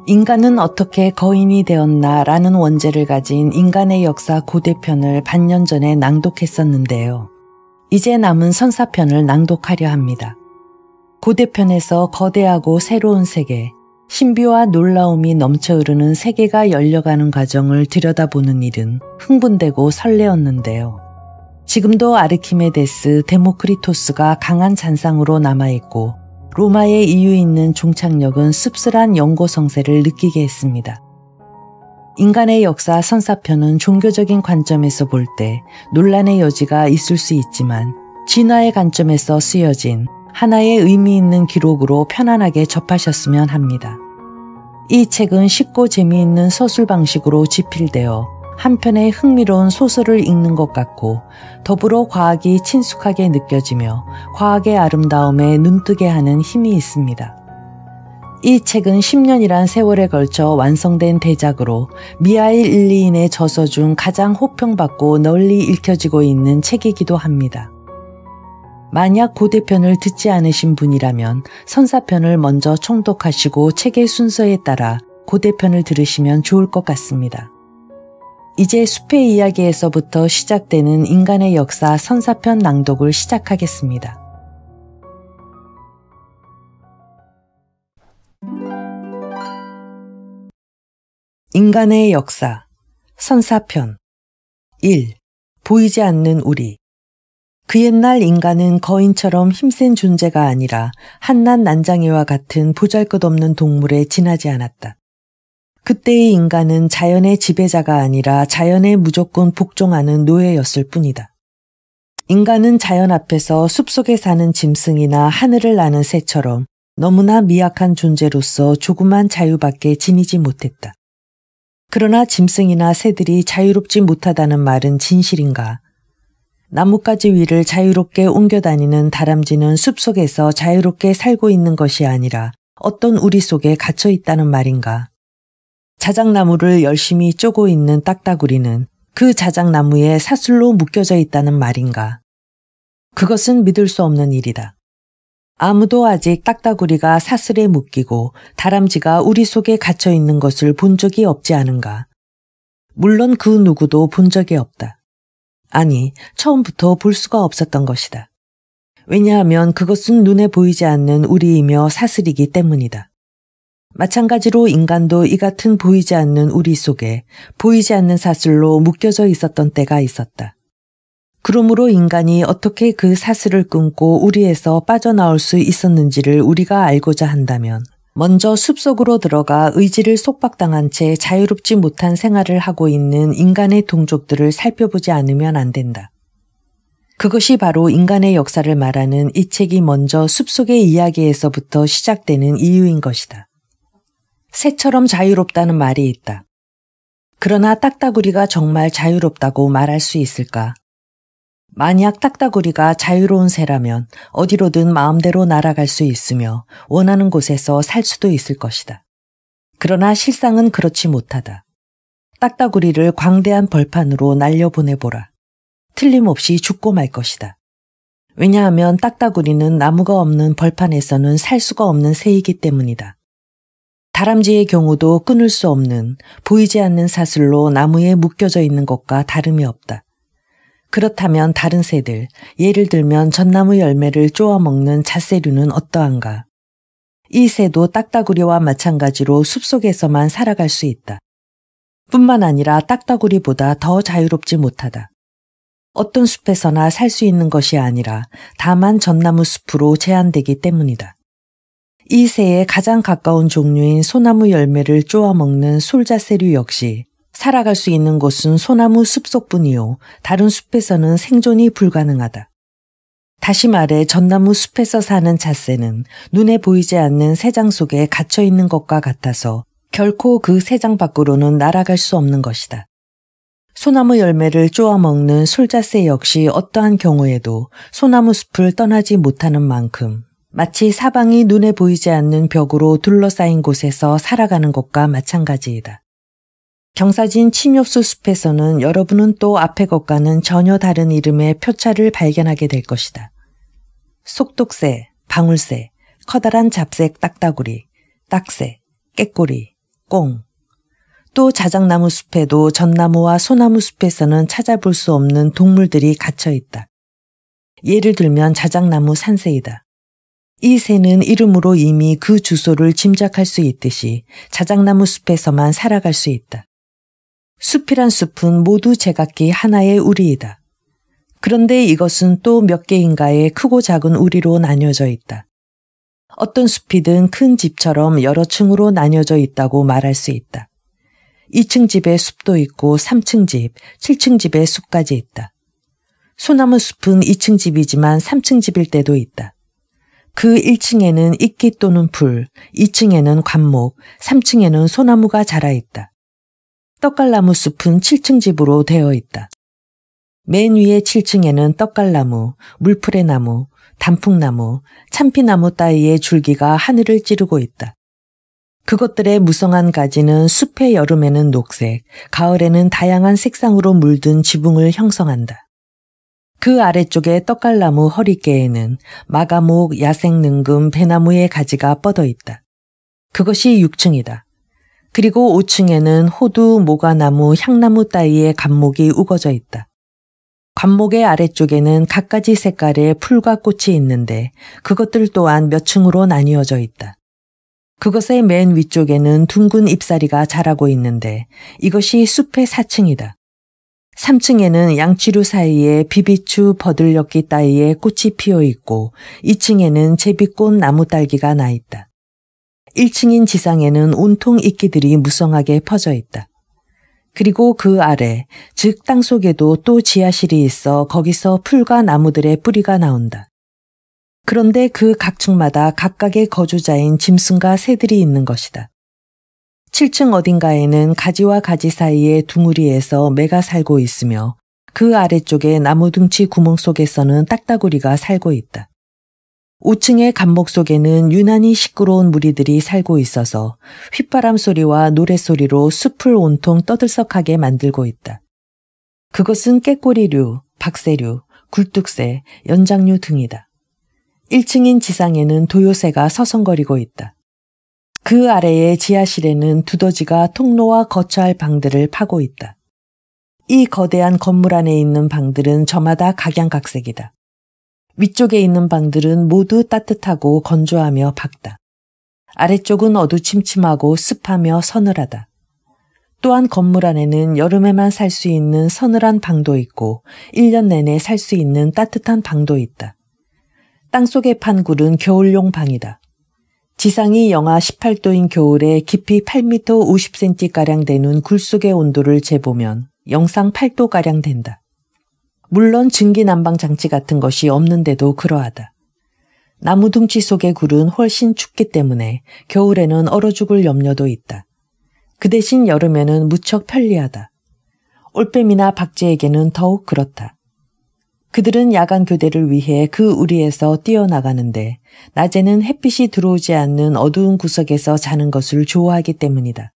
인간은 어떻게 거인이 되었나라는 원제를 가진 인간의 역사 고대편을 반년 전에 낭독했었는데요. 이제 남은 선사편을 낭독하려 합니다. 고대편에서 거대하고 새로운 세계, 신비와 놀라움이 넘쳐 흐르는 세계가 열려가는 과정을 들여다보는 일은 흥분되고 설레었는데요. 지금도 아르키메데스, 데모크리토스가 강한 잔상으로 남아있고 로마의 이유 있는 종착역은 씁쓸한 연고성세를 느끼게 했습니다. 인간의 역사 선사편은 종교적인 관점에서 볼 때 논란의 여지가 있을 수 있지만 진화의 관점에서 쓰여진 하나의 의미 있는 기록으로 편안하게 접하셨으면 합니다. 이 책은 쉽고 재미있는 서술 방식으로 집필되어 한편의 흥미로운 소설을 읽는 것 같고 더불어 과학이 친숙하게 느껴지며 과학의 아름다움에 눈뜨게 하는 힘이 있습니다. 이 책은 10년이란 세월에 걸쳐 완성된 대작으로 미하일 일리인의 저서 중 가장 호평받고 널리 읽혀지고 있는 책이기도 합니다. 만약 고대편을 듣지 않으신 분이라면 선사편을 먼저 총독하시고 책의 순서에 따라 고대편을 들으시면 좋을 것 같습니다. 이제 숲의 이야기에서부터 시작되는 인간의 역사 선사편 낭독을 시작하겠습니다. 인간의 역사 선사편 1. 보이지 않는 우리. 그 옛날 인간은 거인처럼 힘센 존재가 아니라 한낱 난장이와 같은 보잘것없는 동물에 지나지 않았다. 그때의 인간은 자연의 지배자가 아니라 자연에 무조건 복종하는 노예였을 뿐이다. 인간은 자연 앞에서 숲속에 사는 짐승이나 하늘을 나는 새처럼 너무나 미약한 존재로서 조그만 자유밖에 지니지 못했다. 그러나 짐승이나 새들이 자유롭지 못하다는 말은 진실인가? 나뭇가지 위를 자유롭게 옮겨다니는 다람쥐는 숲속에서 자유롭게 살고 있는 것이 아니라 어떤 우리 속에 갇혀 있다는 말인가? 자작나무를 열심히 쪼고 있는 딱따구리는 그 자작나무에 사슬로 묶여져 있다는 말인가? 그것은 믿을 수 없는 일이다. 아무도 아직 딱따구리가 사슬에 묶이고 다람쥐가 우리 속에 갇혀 있는 것을 본 적이 없지 않은가? 물론 그 누구도 본 적이 없다. 아니, 처음부터 볼 수가 없었던 것이다. 왜냐하면 그것은 눈에 보이지 않는 우리이며 사슬이기 때문이다. 마찬가지로 인간도 이 같은 보이지 않는 우리 속에 보이지 않는 사슬로 묶여져 있었던 때가 있었다. 그러므로 인간이 어떻게 그 사슬을 끊고 우리에서 빠져나올 수 있었는지를 우리가 알고자 한다면 먼저 숲속으로 들어가 의지를 속박당한 채 자유롭지 못한 생활을 하고 있는 인간의 동족들을 살펴보지 않으면 안 된다. 그것이 바로 인간의 역사를 말하는 이 책이 먼저 숲속의 이야기에서부터 시작되는 이유인 것이다. 새처럼 자유롭다는 말이 있다. 그러나 딱따구리가 정말 자유롭다고 말할 수 있을까? 만약 딱따구리가 자유로운 새라면 어디로든 마음대로 날아갈 수 있으며 원하는 곳에서 살 수도 있을 것이다. 그러나 실상은 그렇지 못하다. 딱따구리를 광대한 벌판으로 날려보내보라. 틀림없이 죽고 말 것이다. 왜냐하면 딱따구리는 나무가 없는 벌판에서는 살 수가 없는 새이기 때문이다. 다람쥐의 경우도 끊을 수 없는 보이지 않는 사슬로 나무에 묶여져 있는 것과 다름이 없다. 그렇다면 다른 새들, 예를 들면 전나무 열매를 쪼아 먹는 잣새류는 어떠한가? 이 새도 딱따구리와 마찬가지로 숲속에서만 살아갈 수 있다. 뿐만 아니라 딱따구리보다 더 자유롭지 못하다. 어떤 숲에서나 살 수 있는 것이 아니라 다만 전나무 숲으로 제한되기 때문이다. 이 새의 가장 가까운 종류인 소나무 열매를 쪼아 먹는 솔잣새류 역시 살아갈 수 있는 곳은 소나무 숲속뿐이요 다른 숲에서는 생존이 불가능하다. 다시 말해 전나무 숲에서 사는 잣새는 눈에 보이지 않는 새장 속에 갇혀 있는 것과 같아서 결코 그 새장 밖으로는 날아갈 수 없는 것이다. 소나무 열매를 쪼아 먹는 솔잣새 역시 어떠한 경우에도 소나무 숲을 떠나지 못하는 만큼 마치 사방이 눈에 보이지 않는 벽으로 둘러싸인 곳에서 살아가는 것과 마찬가지이다. 경사진 침엽수 숲에서는 여러분은 또 앞의 것과는 전혀 다른 이름의 표차를 발견하게 될 것이다. 속독새, 방울새, 커다란 잡색 딱따구리, 딱새, 깨꼬리, 꽁. 또 자작나무 숲에도 전나무와 소나무 숲에서는 찾아볼 수 없는 동물들이 갇혀 있다. 예를 들면 자작나무 산새이다. 이 새는 이름으로 이미 그 주소를 짐작할 수 있듯이 자작나무 숲에서만 살아갈 수 있다. 숲이란 숲은 모두 제각기 하나의 우리이다. 그런데 이것은 또 몇 개인가의 크고 작은 우리로 나뉘어져 있다. 어떤 숲이든 큰 집처럼 여러 층으로 나뉘어져 있다고 말할 수 있다. 2층 집에 숲도 있고 3층 집, 7층 집에 숲까지 있다. 소나무 숲은 2층 집이지만 3층 집일 때도 있다. 그 1층에는 이끼 또는 풀, 2층에는 관목, 3층에는 소나무가 자라 있다. 떡갈나무 숲은 7층 집으로 되어 있다. 맨 위에 7층에는 떡갈나무, 물풀의 나무, 단풍나무, 참피나무 따위의 줄기가 하늘을 찌르고 있다. 그것들의 무성한 가지는 숲의 여름에는 녹색, 가을에는 다양한 색상으로 물든 지붕을 형성한다. 그 아래쪽에 떡갈나무 허리께에는 마가목, 야생능금, 배나무의 가지가 뻗어 있다. 그것이 6층이다. 그리고 5층에는 호두, 모가나무, 향나무 따위의 관목이 우거져 있다. 관목의 아래쪽에는 갖가지 색깔의 풀과 꽃이 있는데 그것들 또한 몇 층으로 나뉘어져 있다. 그것의 맨 위쪽에는 둥근 잎사리가 자라고 있는데 이것이 숲의 4층이다. 3층에는 양치류 사이에 비비추, 버들녘기 따위의 꽃이 피어 있고 2층에는 제비꽃 나무 딸기가 나 있다. 1층인 지상에는 온통 이끼들이 무성하게 퍼져 있다. 그리고 그 아래, 즉 땅속에도 또 지하실이 있어 거기서 풀과 나무들의 뿌리가 나온다. 그런데 그 각 층마다 각각의 거주자인 짐승과 새들이 있는 것이다. 7층 어딘가에는 가지와 가지 사이의 둥우리에서 매가 살고 있으며 그 아래쪽에 나무등치 구멍 속에서는 딱따구리가 살고 있다. 5층의 감목 속에는 유난히 시끄러운 무리들이 살고 있어서 휘바람 소리와 노랫소리로 숲을 온통 떠들썩하게 만들고 있다. 그것은 깨꼬리류, 박새류, 굴뚝새, 연장류 등이다. 1층인 지상에는 도요새가 서성거리고 있다. 그 아래의 지하실에는 두더지가 통로와 거처할 방들을 파고 있다. 이 거대한 건물 안에 있는 방들은 저마다 각양각색이다. 위쪽에 있는 방들은 모두 따뜻하고 건조하며 밝다. 아래쪽은 어두침침하고 습하며 서늘하다. 또한 건물 안에는 여름에만 살 수 있는 서늘한 방도 있고 1년 내내 살 수 있는 따뜻한 방도 있다. 땅속에 판 굴은 겨울용 방이다. 지상이 영하 18도인 겨울에 깊이 8m 50cm가량 되는 굴 속의 온도를 재보면 영상 8도가량 된다. 물론 증기난방 장치 같은 것이 없는데도 그러하다. 나무 둥치 속의 굴은 훨씬 춥기 때문에 겨울에는 얼어 죽을 염려도 있다. 그 대신 여름에는 무척 편리하다. 올빼미나 박쥐에게는 더욱 그렇다. 그들은 야간 교대를 위해 그 우리에서 뛰어나가는데 낮에는 햇빛이 들어오지 않는 어두운 구석에서 자는 것을 좋아하기 때문이다.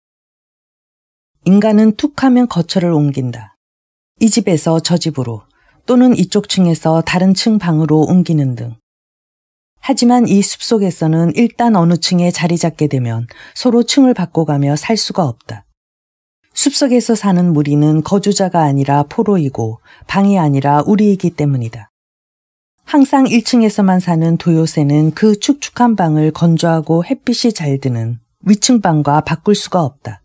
인간은 툭 하면 거처를 옮긴다. 이 집에서 저 집으로 또는 이쪽 층에서 다른 층 방으로 옮기는 등. 하지만 이 숲속에서는 일단 어느 층에 자리 잡게 되면 서로 층을 바꿔가며 살 수가 없다. 숲속에서 사는 무리는 거주자가 아니라 포로이고 방이 아니라 우리이기 때문이다. 항상 1층에서만 사는 도요새는 그 축축한 방을 건조하고 햇빛이 잘 드는 위층 방과 바꿀 수가 없다.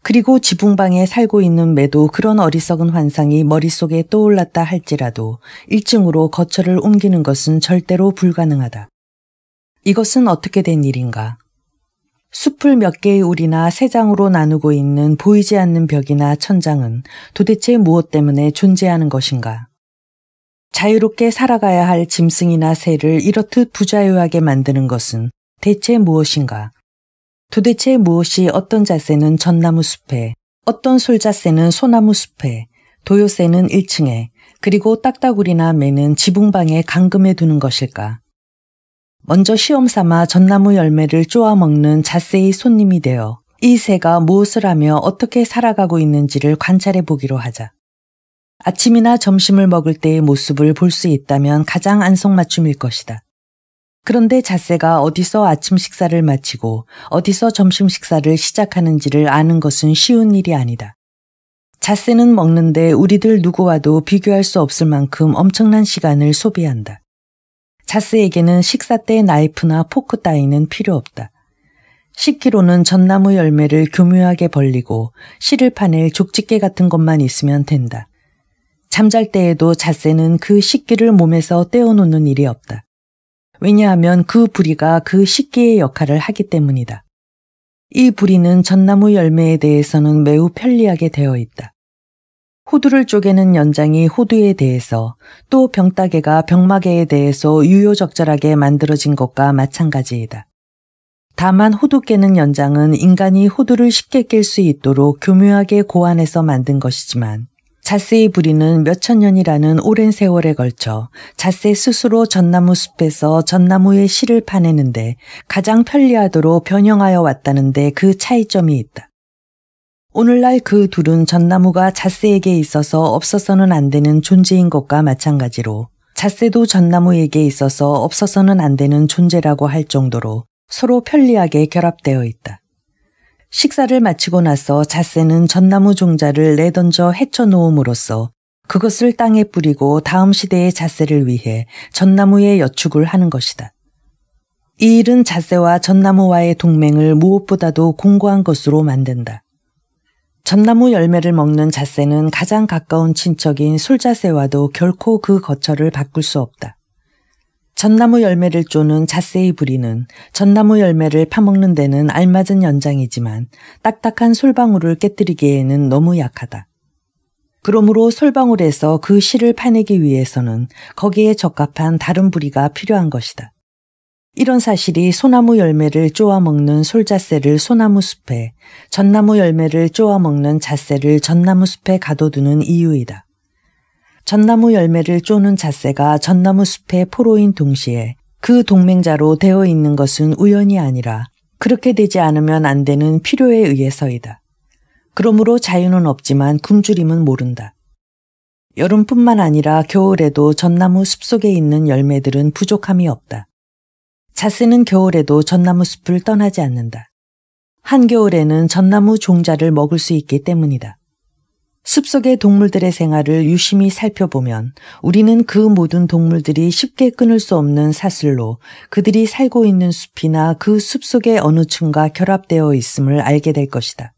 그리고 지붕방에 살고 있는 매도 그런 어리석은 환상이 머릿속에 떠올랐다 할지라도 1층으로 거처를 옮기는 것은 절대로 불가능하다. 이것은 어떻게 된 일인가? 숲을 몇 개의 우리나 세 장으로 나누고 있는 보이지 않는 벽이나 천장은 도대체 무엇 때문에 존재하는 것인가? 자유롭게 살아가야 할 짐승이나 새를 이렇듯 부자유하게 만드는 것은 대체 무엇인가? 도대체 무엇이 어떤 자새는 전나무 숲에, 어떤 솔자새는 소나무 숲에, 도요새는 1층에, 그리고 딱따구리나 매는 지붕방에 감금해 두는 것일까? 먼저 시험 삼아 전나무 열매를 쪼아 먹는 잣새의 손님이 되어 이 새가 무엇을 하며 어떻게 살아가고 있는지를 관찰해 보기로 하자. 아침이나 점심을 먹을 때의 모습을 볼 수 있다면 가장 안성맞춤일 것이다. 그런데 잣새가 어디서 아침 식사를 마치고 어디서 점심 식사를 시작하는지를 아는 것은 쉬운 일이 아니다. 잣새는 먹는데 우리들 누구와도 비교할 수 없을 만큼 엄청난 시간을 소비한다. 잣새에게는 식사 때 나이프나 포크 따위는 필요 없다. 식기로는 전나무 열매를 교묘하게 벌리고 씨를 파낼 족집게 같은 것만 있으면 된다. 잠잘 때에도 잣새는 그 식기를 몸에서 떼어놓는 일이 없다. 왜냐하면 그 부리가 그 식기의 역할을 하기 때문이다. 이 부리는 전나무 열매에 대해서는 매우 편리하게 되어 있다. 호두를 쪼개는 연장이 호두에 대해서 또 병따개가 병마개에 대해서 유효적절하게 만들어진 것과 마찬가지이다. 다만 호두 깨는 연장은 인간이 호두를 쉽게 깰 수 있도록 교묘하게 고안해서 만든 것이지만 잣새의 부리는 몇천 년이라는 오랜 세월에 걸쳐 잣새 스스로 전나무 숲에서 전나무의 씨를 파내는데 가장 편리하도록 변형하여 왔다는데 그 차이점이 있다. 오늘날 그 둘은 전나무가 잣새에게 있어서 없어서는 안 되는 존재인 것과 마찬가지로 잣새도 전나무에게 있어서 없어서는 안 되는 존재라고 할 정도로 서로 편리하게 결합되어 있다. 식사를 마치고 나서 잣새는 전나무 종자를 내던져 헤쳐 놓음으로써 그것을 땅에 뿌리고 다음 시대의 잣새를 위해 전나무의 여축을 하는 것이다. 이 일은 잣새와 전나무와의 동맹을 무엇보다도 공고한 것으로 만든다. 전나무 열매를 먹는 잣새는 가장 가까운 친척인 솔잣새와도 결코 그 거처를 바꿀 수 없다. 전나무 열매를 쪼는 잣새의 부리는 전나무 열매를 파먹는 데는 알맞은 연장이지만 딱딱한 솔방울을 깨뜨리기에는 너무 약하다. 그러므로 솔방울에서 그 씨를 파내기 위해서는 거기에 적합한 다른 부리가 필요한 것이다. 이런 사실이 소나무 열매를 쪼아 먹는 솔잣새를 소나무 숲에, 전나무 열매를 쪼아 먹는 잣새를 전나무 숲에 가둬두는 이유이다. 전나무 열매를 쪼는 잣새가 전나무 숲의 포로인 동시에 그 동맹자로 되어 있는 것은 우연이 아니라 그렇게 되지 않으면 안 되는 필요에 의해서이다. 그러므로 자유는 없지만 굶주림은 모른다. 여름뿐만 아니라 겨울에도 전나무 숲속에 있는 열매들은 부족함이 없다. 잣새는 겨울에도 전나무 숲을 떠나지 않는다. 한겨울에는 전나무 종자를 먹을 수 있기 때문이다. 숲속의 동물들의 생활을 유심히 살펴보면 우리는 그 모든 동물들이 쉽게 끊을 수 없는 사슬로 그들이 살고 있는 숲이나 그 숲속의 어느 층과 결합되어 있음을 알게 될 것이다.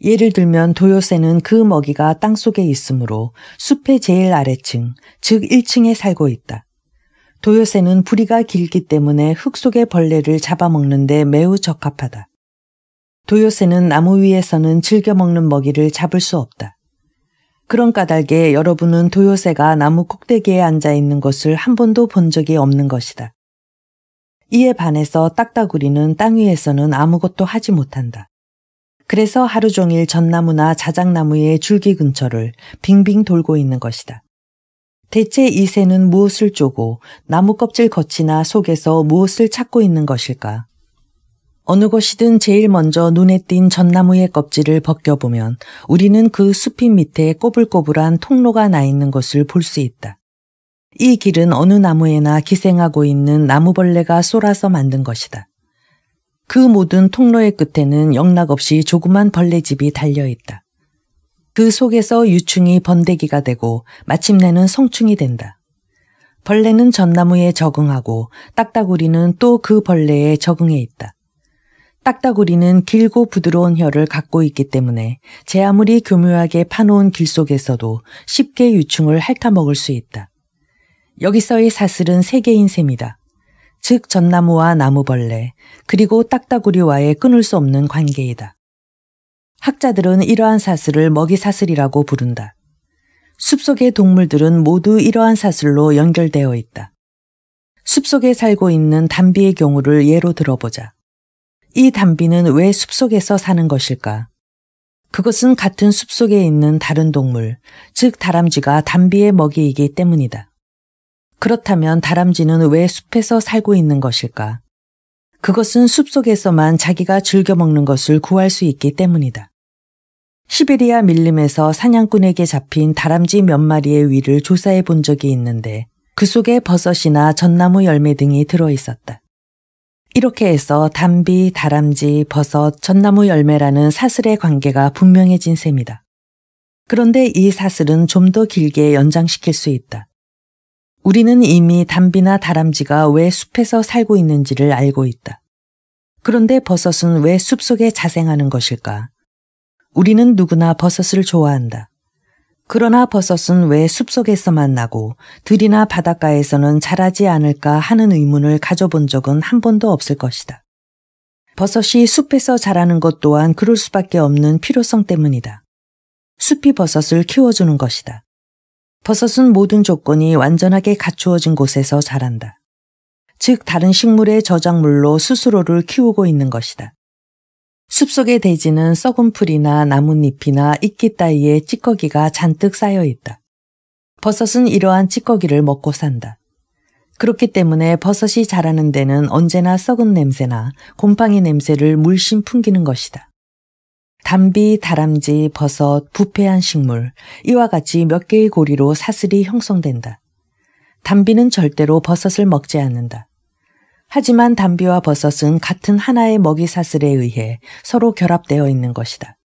예를 들면 도요새는 그 먹이가 땅속에 있으므로 숲의 제일 아래층, 즉 1층에 살고 있다. 도요새는 부리가 길기 때문에 흙 속의 벌레를 잡아먹는 데 매우 적합하다. 도요새는 나무 위에서는 즐겨 먹는 먹이를 잡을 수 없다. 그런 까닭에 여러분은 도요새가 나무 꼭대기에 앉아 있는 것을 한 번도 본 적이 없는 것이다. 이에 반해서 딱따구리는 땅 위에서는 아무것도 하지 못한다. 그래서 하루 종일 전나무나 자작나무의 줄기 근처를 빙빙 돌고 있는 것이다. 대체 이 새는 무엇을 쪼고 나무 껍질 겉이나 속에서 무엇을 찾고 있는 것일까? 어느 것이든 제일 먼저 눈에 띈 전나무의 껍질을 벗겨보면 우리는 그 숲이 밑에 꼬불꼬불한 통로가 나 있는 것을 볼 수 있다. 이 길은 어느 나무에나 기생하고 있는 나무벌레가 쏠아서 만든 것이다. 그 모든 통로의 끝에는 영락없이 조그만 벌레집이 달려있다. 그 속에서 유충이 번데기가 되고 마침내는 성충이 된다. 벌레는 전나무에 적응하고 딱따구리는 또 그 벌레에 적응해 있다. 딱따구리는 길고 부드러운 혀를 갖고 있기 때문에 제 아무리 교묘하게 파놓은 길 속에서도 쉽게 유충을 핥아먹을 수 있다. 여기서의 사슬은 세 개인 셈이다. 즉 전나무와 나무벌레 그리고 딱따구리와의 끊을 수 없는 관계이다. 학자들은 이러한 사슬을 먹이사슬이라고 부른다. 숲속의 동물들은 모두 이러한 사슬로 연결되어 있다. 숲속에 살고 있는 담비의 경우를 예로 들어보자. 이 담비는 왜 숲속에서 사는 것일까? 그것은 같은 숲속에 있는 다른 동물, 즉 다람쥐가 담비의 먹이이기 때문이다. 그렇다면 다람쥐는 왜 숲에서 살고 있는 것일까? 그것은 숲속에서만 자기가 즐겨 먹는 것을 구할 수 있기 때문이다. 시베리아 밀림에서 사냥꾼에게 잡힌 다람쥐 몇 마리의 위를 조사해 본 적이 있는데 그 속에 버섯이나 전나무 열매 등이 들어있었다. 이렇게 해서 담비, 다람쥐, 버섯, 전나무 열매라는 사슬의 관계가 분명해진 셈이다. 그런데 이 사슬은 좀 더 길게 연장시킬 수 있다. 우리는 이미 담비나 다람쥐가 왜 숲에서 살고 있는지를 알고 있다. 그런데 버섯은 왜 숲속에 자생하는 것일까? 우리는 누구나 버섯을 좋아한다. 그러나 버섯은 왜 숲속에서만 나고 들이나 바닷가에서는 자라지 않을까 하는 의문을 가져본 적은 한 번도 없을 것이다. 버섯이 숲에서 자라는 것 또한 그럴 수밖에 없는 필요성 때문이다. 숲이 버섯을 키워주는 것이다. 버섯은 모든 조건이 완전하게 갖추어진 곳에서 자란다. 즉 다른 식물의 저작물로 스스로를 키우고 있는 것이다. 숲속의 대지는 썩은 풀이나 나뭇잎이나 이끼 따위에 찌꺼기가 잔뜩 쌓여 있다. 버섯은 이러한 찌꺼기를 먹고 산다. 그렇기 때문에 버섯이 자라는 데는 언제나 썩은 냄새나 곰팡이 냄새를 물씬 풍기는 것이다. 담비, 다람쥐, 버섯, 부패한 식물, 이와 같이 몇 개의 고리로 사슬이 형성된다. 담비는 절대로 버섯을 먹지 않는다. 하지만 담비와 버섯은 같은 하나의 먹이 사슬에 의해 서로 결합되어 있는 것이다.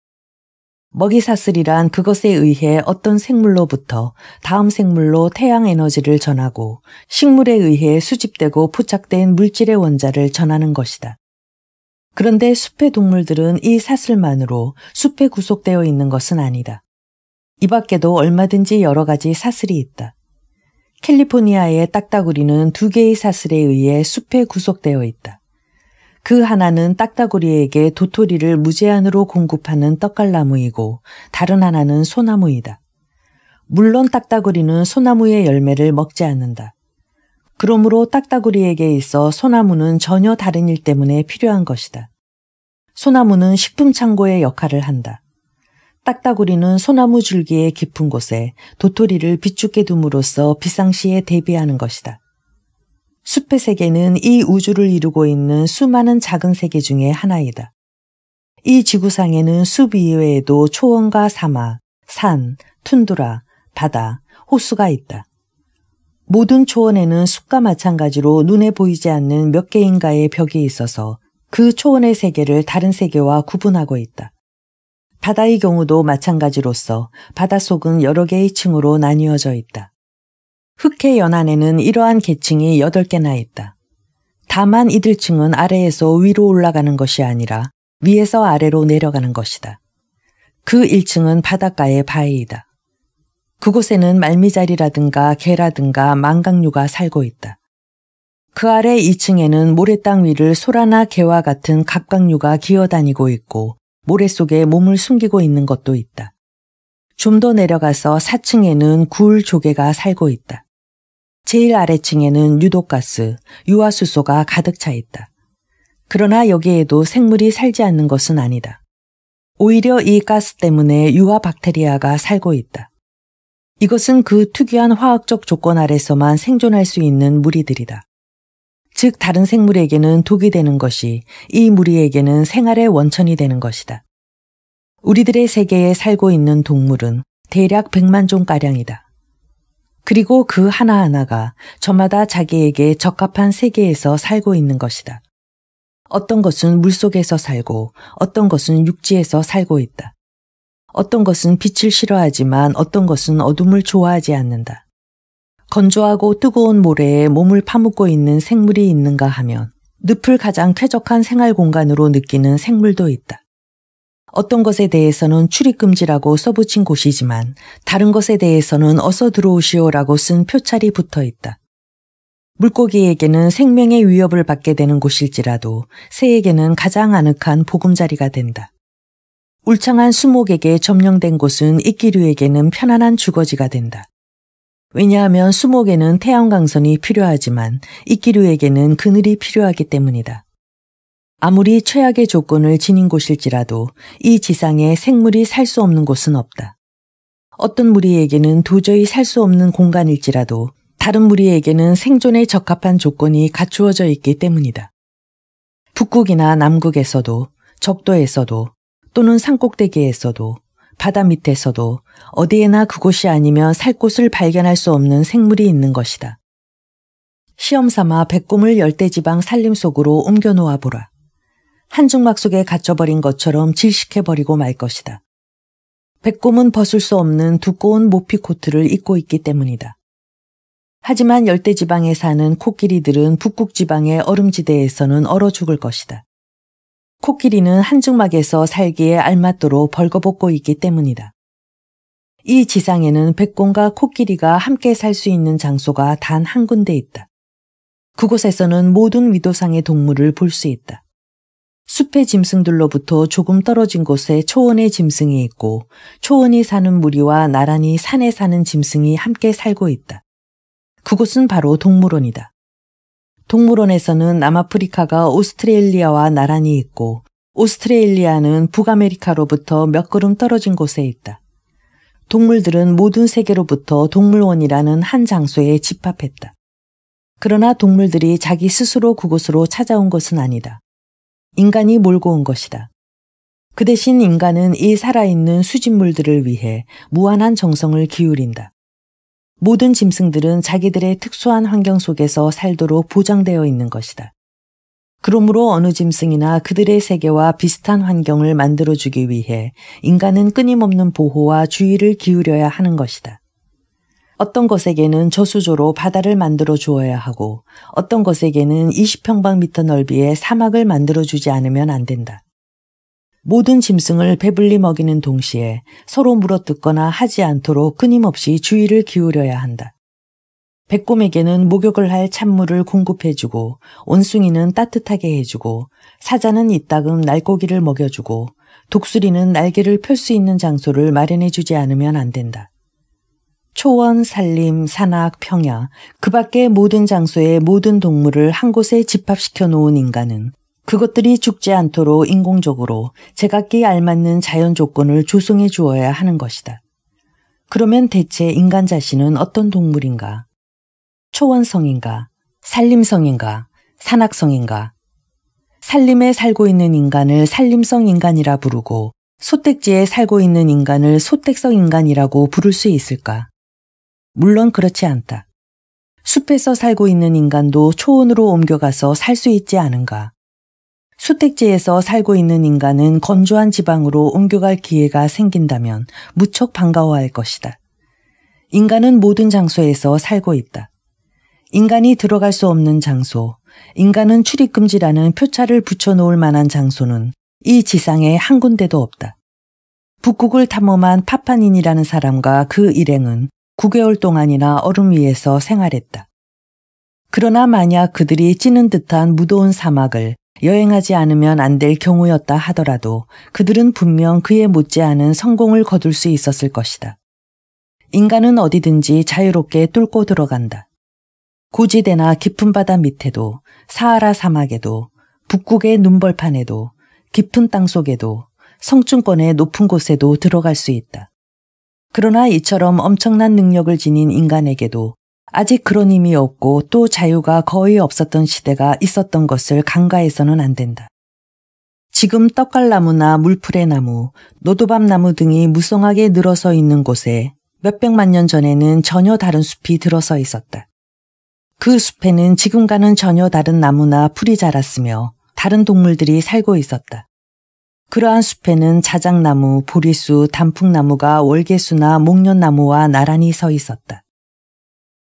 먹이 사슬이란 그것에 의해 어떤 생물로부터 다음 생물로 태양 에너지를 전하고 식물에 의해 수집되고 포착된 물질의 원자를 전하는 것이다. 그런데 숲의 동물들은 이 사슬만으로 숲에 구속되어 있는 것은 아니다. 이 밖에도 얼마든지 여러 가지 사슬이 있다. 캘리포니아의 딱따구리는 2개의 사슬에 의해 숲에 구속되어 있다. 그 하나는 딱따구리에게 도토리를 무제한으로 공급하는 떡갈나무이고 다른 하나는 소나무이다. 물론 딱따구리는 소나무의 열매를 먹지 않는다. 그러므로 딱따구리에게 있어 소나무는 전혀 다른 일 때문에 필요한 것이다. 소나무는 식품 창고의 역할을 한다. 딱따구리는 소나무 줄기의 깊은 곳에 도토리를 비축해 둠으로써 비상시에 대비하는 것이다. 숲의 세계는 이 우주를 이루고 있는 수많은 작은 세계 중에 하나이다. 이 지구상에는 숲 이외에도 초원과 사막, 산, 툰드라, 바다, 호수가 있다. 모든 초원에는 숲과 마찬가지로 눈에 보이지 않는 몇 개인가의 벽이 있어서 그 초원의 세계를 다른 세계와 구분하고 있다. 바다의 경우도 마찬가지로서 바닷속은 여러 개의 층으로 나뉘어져 있다. 흑해 연안에는 이러한 계층이 8개나 있다. 다만 이들 층은 아래에서 위로 올라가는 것이 아니라 위에서 아래로 내려가는 것이다. 그 1층은 바닷가의 바위이다. 그곳에는 말미잘이라든가 개라든가 망각류가 살고 있다. 그 아래 2층에는 모래땅 위를 소라나 개와 같은 갑각류가 기어다니고 있고 모래 속에 몸을 숨기고 있는 것도 있다. 좀 더 내려가서 4층에는 굴 조개가 살고 있다. 제일 아래층에는 유독가스, 유화수소가 가득 차 있다. 그러나 여기에도 생물이 살지 않는 것은 아니다. 오히려 이 가스 때문에 유화 박테리아가 살고 있다. 이것은 그 특유한 화학적 조건 아래서만 생존할 수 있는 무리들이다. 즉 다른 생물에게는 독이 되는 것이 이 무리에게는 생활의 원천이 되는 것이다. 우리들의 세계에 살고 있는 동물은 대략 100만 종가량이다. 그리고 그 하나하나가 저마다 자기에게 적합한 세계에서 살고 있는 것이다. 어떤 것은 물속에서 살고 어떤 것은 육지에서 살고 있다. 어떤 것은 빛을 싫어하지만 어떤 것은 어둠을 좋아하지 않는다. 건조하고 뜨거운 모래에 몸을 파묻고 있는 생물이 있는가 하면 늪을 가장 쾌적한 생활 공간으로 느끼는 생물도 있다. 어떤 것에 대해서는 출입금지라고 써붙인 곳이지만 다른 것에 대해서는 어서 들어오시오라고 쓴 표찰이 붙어 있다. 물고기에게는 생명의 위협을 받게 되는 곳일지라도 새에게는 가장 아늑한 보금자리가 된다. 울창한 수목에게 점령된 곳은 이끼류에게는 편안한 주거지가 된다. 왜냐하면 수목에는 태양광선이 필요하지만 이끼류에게는 그늘이 필요하기 때문이다. 아무리 최악의 조건을 지닌 곳일지라도 이 지상에 생물이 살 수 없는 곳은 없다. 어떤 무리에게는 도저히 살 수 없는 공간일지라도 다른 무리에게는 생존에 적합한 조건이 갖추어져 있기 때문이다. 북극이나 남극에서도 적도에서도 또는 산꼭대기에서도 바다 밑에서도 어디에나 그곳이 아니면 살 곳을 발견할 수 없는 생물이 있는 것이다. 시험 삼아 백곰을 열대지방 산림 속으로 옮겨 놓아 보라. 한중막 속에 갇혀버린 것처럼 질식해버리고 말 것이다. 백곰은 벗을 수 없는 두꺼운 모피 코트를 입고 있기 때문이다. 하지만 열대지방에 사는 코끼리들은 북극지방의 얼음지대에서는 얼어 죽을 것이다. 코끼리는 한중막에서 살기에 알맞도록 벌거벗고 있기 때문이다. 이 지상에는 백곰과 코끼리가 함께 살 수 있는 장소가 단 한 군데 있다. 그곳에서는 모든 위도상의 동물을 볼 수 있다. 숲의 짐승들로부터 조금 떨어진 곳에 초원의 짐승이 있고 초원이 사는 무리와 나란히 산에 사는 짐승이 함께 살고 있다. 그곳은 바로 동물원이다. 동물원에서는 남아프리카가 오스트레일리아와 나란히 있고 오스트레일리아는 북아메리카로부터 몇 걸음 떨어진 곳에 있다. 동물들은 모든 세계로부터 동물원이라는 한 장소에 집합했다. 그러나 동물들이 자기 스스로 그곳으로 찾아온 것은 아니다. 인간이 몰고 온 것이다. 그 대신 인간은 이 살아있는 수집물들을 위해 무한한 정성을 기울인다. 모든 짐승들은 자기들의 특수한 환경 속에서 살도록 보장되어 있는 것이다. 그러므로 어느 짐승이나 그들의 세계와 비슷한 환경을 만들어주기 위해 인간은 끊임없는 보호와 주의를 기울여야 하는 것이다. 어떤 것에게는 저수조로 바다를 만들어 주어야 하고 어떤 것에게는 20평방미터 넓이의 사막을 만들어 주지 않으면 안 된다. 모든 짐승을 배불리 먹이는 동시에 서로 물어뜯거나 하지 않도록 끊임없이 주의를 기울여야 한다. 백곰에게는 목욕을 할 찬물을 공급해주고 원숭이는 따뜻하게 해주고 사자는 이따금 날고기를 먹여주고 독수리는 날개를 펼 수 있는 장소를 마련해주지 않으면 안 된다. 초원, 산림, 산악, 평야, 그 밖의 모든 장소의 모든 동물을 한 곳에 집합시켜 놓은 인간은 그것들이 죽지 않도록 인공적으로 제각기 알맞는 자연 조건을 조성해 주어야 하는 것이다. 그러면 대체 인간 자신은 어떤 동물인가? 초원성인가? 산림성인가? 산악성인가? 산림에 살고 있는 인간을 산림성 인간이라 부르고 소택지에 살고 있는 인간을 소택성 인간이라고 부를 수 있을까? 물론 그렇지 않다. 숲에서 살고 있는 인간도 초원으로 옮겨가서 살 수 있지 않은가? 수택지에서 살고 있는 인간은 건조한 지방으로 옮겨갈 기회가 생긴다면 무척 반가워할 것이다. 인간은 모든 장소에서 살고 있다. 인간이 들어갈 수 없는 장소, 인간은 출입금지라는 표차를 붙여놓을 만한 장소는 이 지상에 한 군데도 없다. 북극을 탐험한 파파닌이라는 사람과 그 일행은 9개월 동안이나 얼음 위에서 생활했다. 그러나 만약 그들이 찌는 듯한 무더운 사막을 여행하지 않으면 안 될 경우였다 하더라도 그들은 분명 그에 못지않은 성공을 거둘 수 있었을 것이다. 인간은 어디든지 자유롭게 뚫고 들어간다. 고지대나 깊은 바다 밑에도, 사하라 사막에도, 북극의 눈벌판에도, 깊은 땅 속에도, 성층권의 높은 곳에도 들어갈 수 있다. 그러나 이처럼 엄청난 능력을 지닌 인간에게도 아직 그런 힘이 없고 또 자유가 거의 없었던 시대가 있었던 것을 간과해서는 안 된다. 지금 떡갈나무나 물풀의 나무, 노도밤나무 등이 무성하게 늘어서 있는 곳에 몇백만 년 전에는 전혀 다른 숲이 들어서 있었다. 그 숲에는 지금과는 전혀 다른 나무나 풀이 자랐으며 다른 동물들이 살고 있었다. 그러한 숲에는 자작나무, 보리수, 단풍나무가 월계수나 목련나무와 나란히 서 있었다.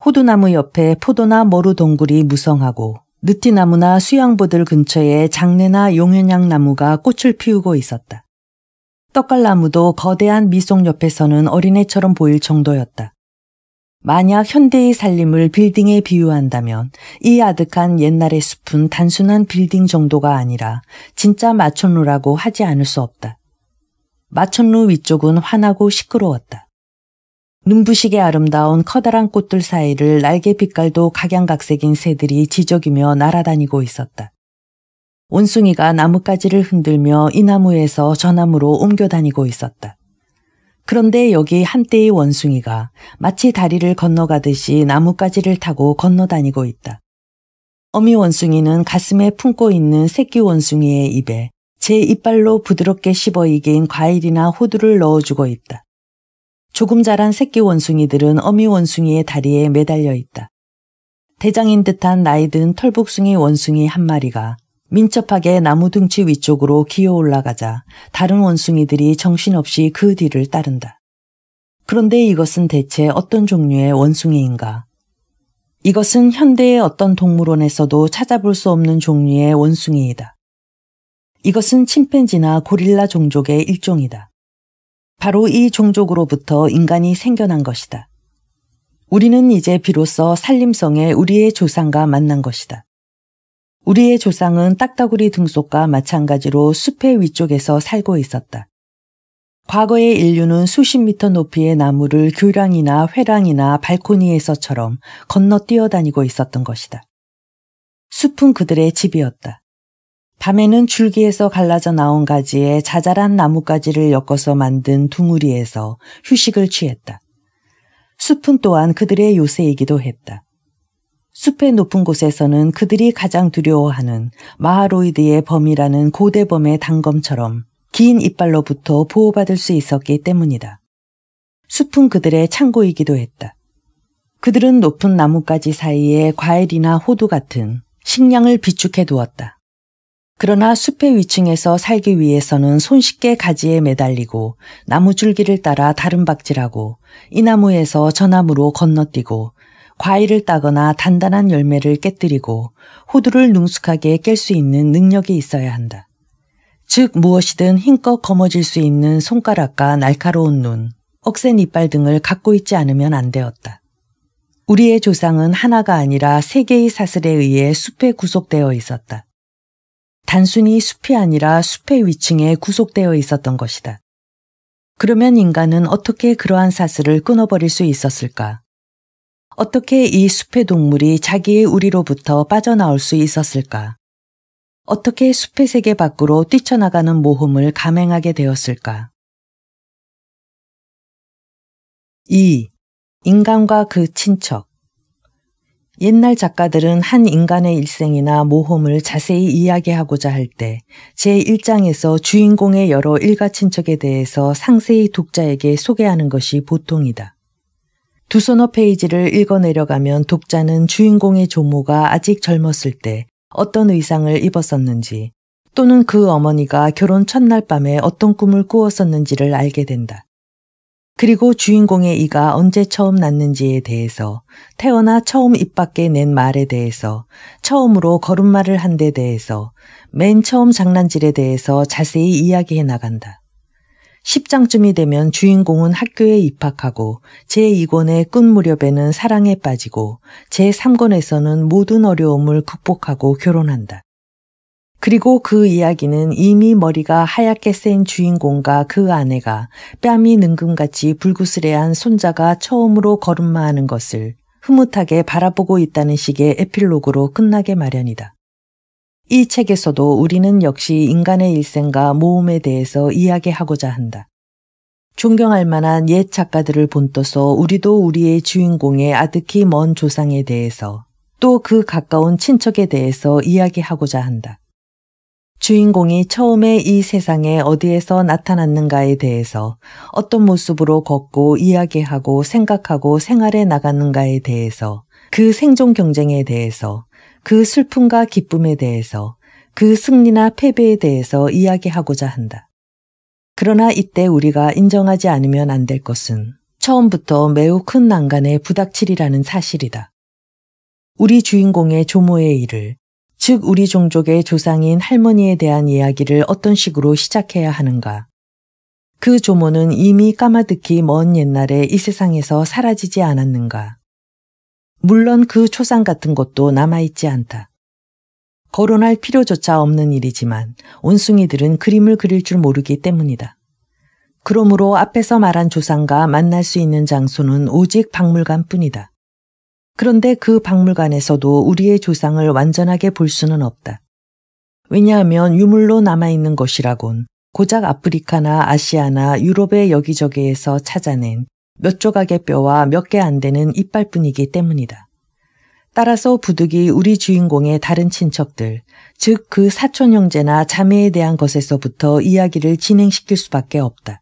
호두나무 옆에 포도나 머루동굴이 무성하고 느티나무나 수양보들 근처에 장내나 용연향나무가 꽃을 피우고 있었다. 떡갈나무도 거대한 미속 옆에서는 어린애처럼 보일 정도였다. 만약 현대의 살림을 빌딩에 비유한다면 이 아득한 옛날의 숲은 단순한 빌딩 정도가 아니라 진짜 마천루라고 하지 않을 수 없다. 마천루 위쪽은 환하고 시끄러웠다. 눈부시게 아름다운 커다란 꽃들 사이를 날개 빛깔도 각양각색인 새들이 지저귀며 날아다니고 있었다. 원숭이가 나뭇가지를 흔들며 이 나무에서 저 나무로 옮겨다니고 있었다. 그런데 여기 한때의 원숭이가 마치 다리를 건너가듯이 나뭇가지를 타고 건너다니고 있다. 어미 원숭이는 가슴에 품고 있는 새끼 원숭이의 입에 제 이빨로 부드럽게 씹어 이긴 과일이나 호두를 넣어주고 있다. 조금 자란 새끼 원숭이들은 어미 원숭이의 다리에 매달려 있다. 대장인 듯한 나이든 털복숭이 원숭이 한 마리가 민첩하게 나무 둥치 위쪽으로 기어 올라가자 다른 원숭이들이 정신없이 그 뒤를 따른다. 그런데 이것은 대체 어떤 종류의 원숭이인가? 이것은 현대의 어떤 동물원에서도 찾아볼 수 없는 종류의 원숭이이다. 이것은 침팬지나 고릴라 종족의 일종이다. 바로 이 종족으로부터 인간이 생겨난 것이다. 우리는 이제 비로소 산림성에 우리의 조상과 만난 것이다. 우리의 조상은 딱따구리 등속과 마찬가지로 숲의 위쪽에서 살고 있었다. 과거의 인류는 수십 미터 높이의 나무를 교량이나 회랑이나 발코니에서처럼 건너 뛰어다니고 있었던 것이다. 숲은 그들의 집이었다. 밤에는 줄기에서 갈라져 나온 가지에 자잘한 나뭇가지를 엮어서 만든 둥우리에서 휴식을 취했다. 숲은 또한 그들의 요새이기도 했다. 숲의 높은 곳에서는 그들이 가장 두려워하는 마하로이드의 범이라는 고대범의 단검처럼 긴 이빨로부터 보호받을 수 있었기 때문이다. 숲은 그들의 창고이기도 했다. 그들은 높은 나뭇가지 사이에 과일이나 호두 같은 식량을 비축해 두었다. 그러나 숲의 위층에서 살기 위해서는 손쉽게 가지에 매달리고 나무 줄기를 따라 다름박질하고 이 나무에서 저 나무로 건너뛰고 과일을 따거나 단단한 열매를 깨뜨리고 호두를 능숙하게 깰 수 있는 능력이 있어야 한다. 즉 무엇이든 힘껏 거머쥘 수 있는 손가락과 날카로운 눈, 억센 이빨 등을 갖고 있지 않으면 안 되었다. 우리의 조상은 하나가 아니라 세 개의 사슬에 의해 숲에 구속되어 있었다. 단순히 숲이 아니라 숲의 위층에 구속되어 있었던 것이다. 그러면 인간은 어떻게 그러한 사슬을 끊어버릴 수 있었을까? 어떻게 이 숲의 동물이 자기의 우리로부터 빠져나올 수 있었을까? 어떻게 숲의 세계 밖으로 뛰쳐나가는 모험을 감행하게 되었을까? 2. 인간과 그 친척. 옛날 작가들은 한 인간의 일생이나 모험을 자세히 이야기하고자 할 때 제1장에서 주인공의 여러 일가 친척에 대해서 상세히 독자에게 소개하는 것이 보통이다. 두서너 페이지를 읽어 내려가면 독자는 주인공의 조모가 아직 젊었을 때 어떤 의상을 입었었는지 또는 그 어머니가 결혼 첫날 밤에 어떤 꿈을 꾸었었는지를 알게 된다. 그리고 주인공의 이가 언제 처음 낳는지에 대해서, 태어나 처음 입 밖에 낸 말에 대해서, 처음으로 걸음마를 한 데 대해서, 맨 처음 장난질에 대해서 자세히 이야기해 나간다. 10장쯤이 되면 주인공은 학교에 입학하고 제2권의 끝 무렵에는 사랑에 빠지고 제3권에서는 모든 어려움을 극복하고 결혼한다. 그리고 그 이야기는 이미 머리가 하얗게 센 주인공과 그 아내가 뺨이 능금같이 불구스레한 손자가 처음으로 걸음마하는 것을 흐뭇하게 바라보고 있다는 식의 에필로그로 끝나게 마련이다. 이 책에서도 우리는 역시 인간의 일생과 모험에 대해서 이야기하고자 한다. 존경할 만한 옛 작가들을 본떠서 우리도 우리의 주인공의 아득히 먼 조상에 대해서 또 그 가까운 친척에 대해서 이야기하고자 한다. 주인공이 처음에 이 세상에 어디에서 나타났는가에 대해서 어떤 모습으로 걷고 이야기하고 생각하고 생활해 나갔는가에 대해서 그 생존 경쟁에 대해서 그 슬픔과 기쁨에 대해서 그 승리나 패배에 대해서 이야기하고자 한다. 그러나 이때 우리가 인정하지 않으면 안 될 것은 처음부터 매우 큰 난간에 부닥치리라는 사실이다. 우리 주인공의 조모의 일을, 즉 우리 종족의 조상인 할머니에 대한 이야기를 어떤 식으로 시작해야 하는가? 그 조모는 이미 까마득히 먼 옛날에 이 세상에서 사라지지 않았는가? 물론 그 초상 같은 것도 남아있지 않다. 거론할 필요조차 없는 일이지만 원숭이들은 그림을 그릴 줄 모르기 때문이다. 그러므로 앞에서 말한 조상과 만날 수 있는 장소는 오직 박물관뿐이다. 그런데 그 박물관에서도 우리의 조상을 완전하게 볼 수는 없다. 왜냐하면 유물로 남아있는 것이라곤 고작 아프리카나 아시아나 유럽의 여기저기에서 찾아낸 몇 조각의 뼈와 몇 개 안 되는 이빨뿐이기 때문이다. 따라서 부득이 우리 주인공의 다른 친척들, 즉 그 사촌 형제나 자매에 대한 것에서부터 이야기를 진행시킬 수밖에 없다.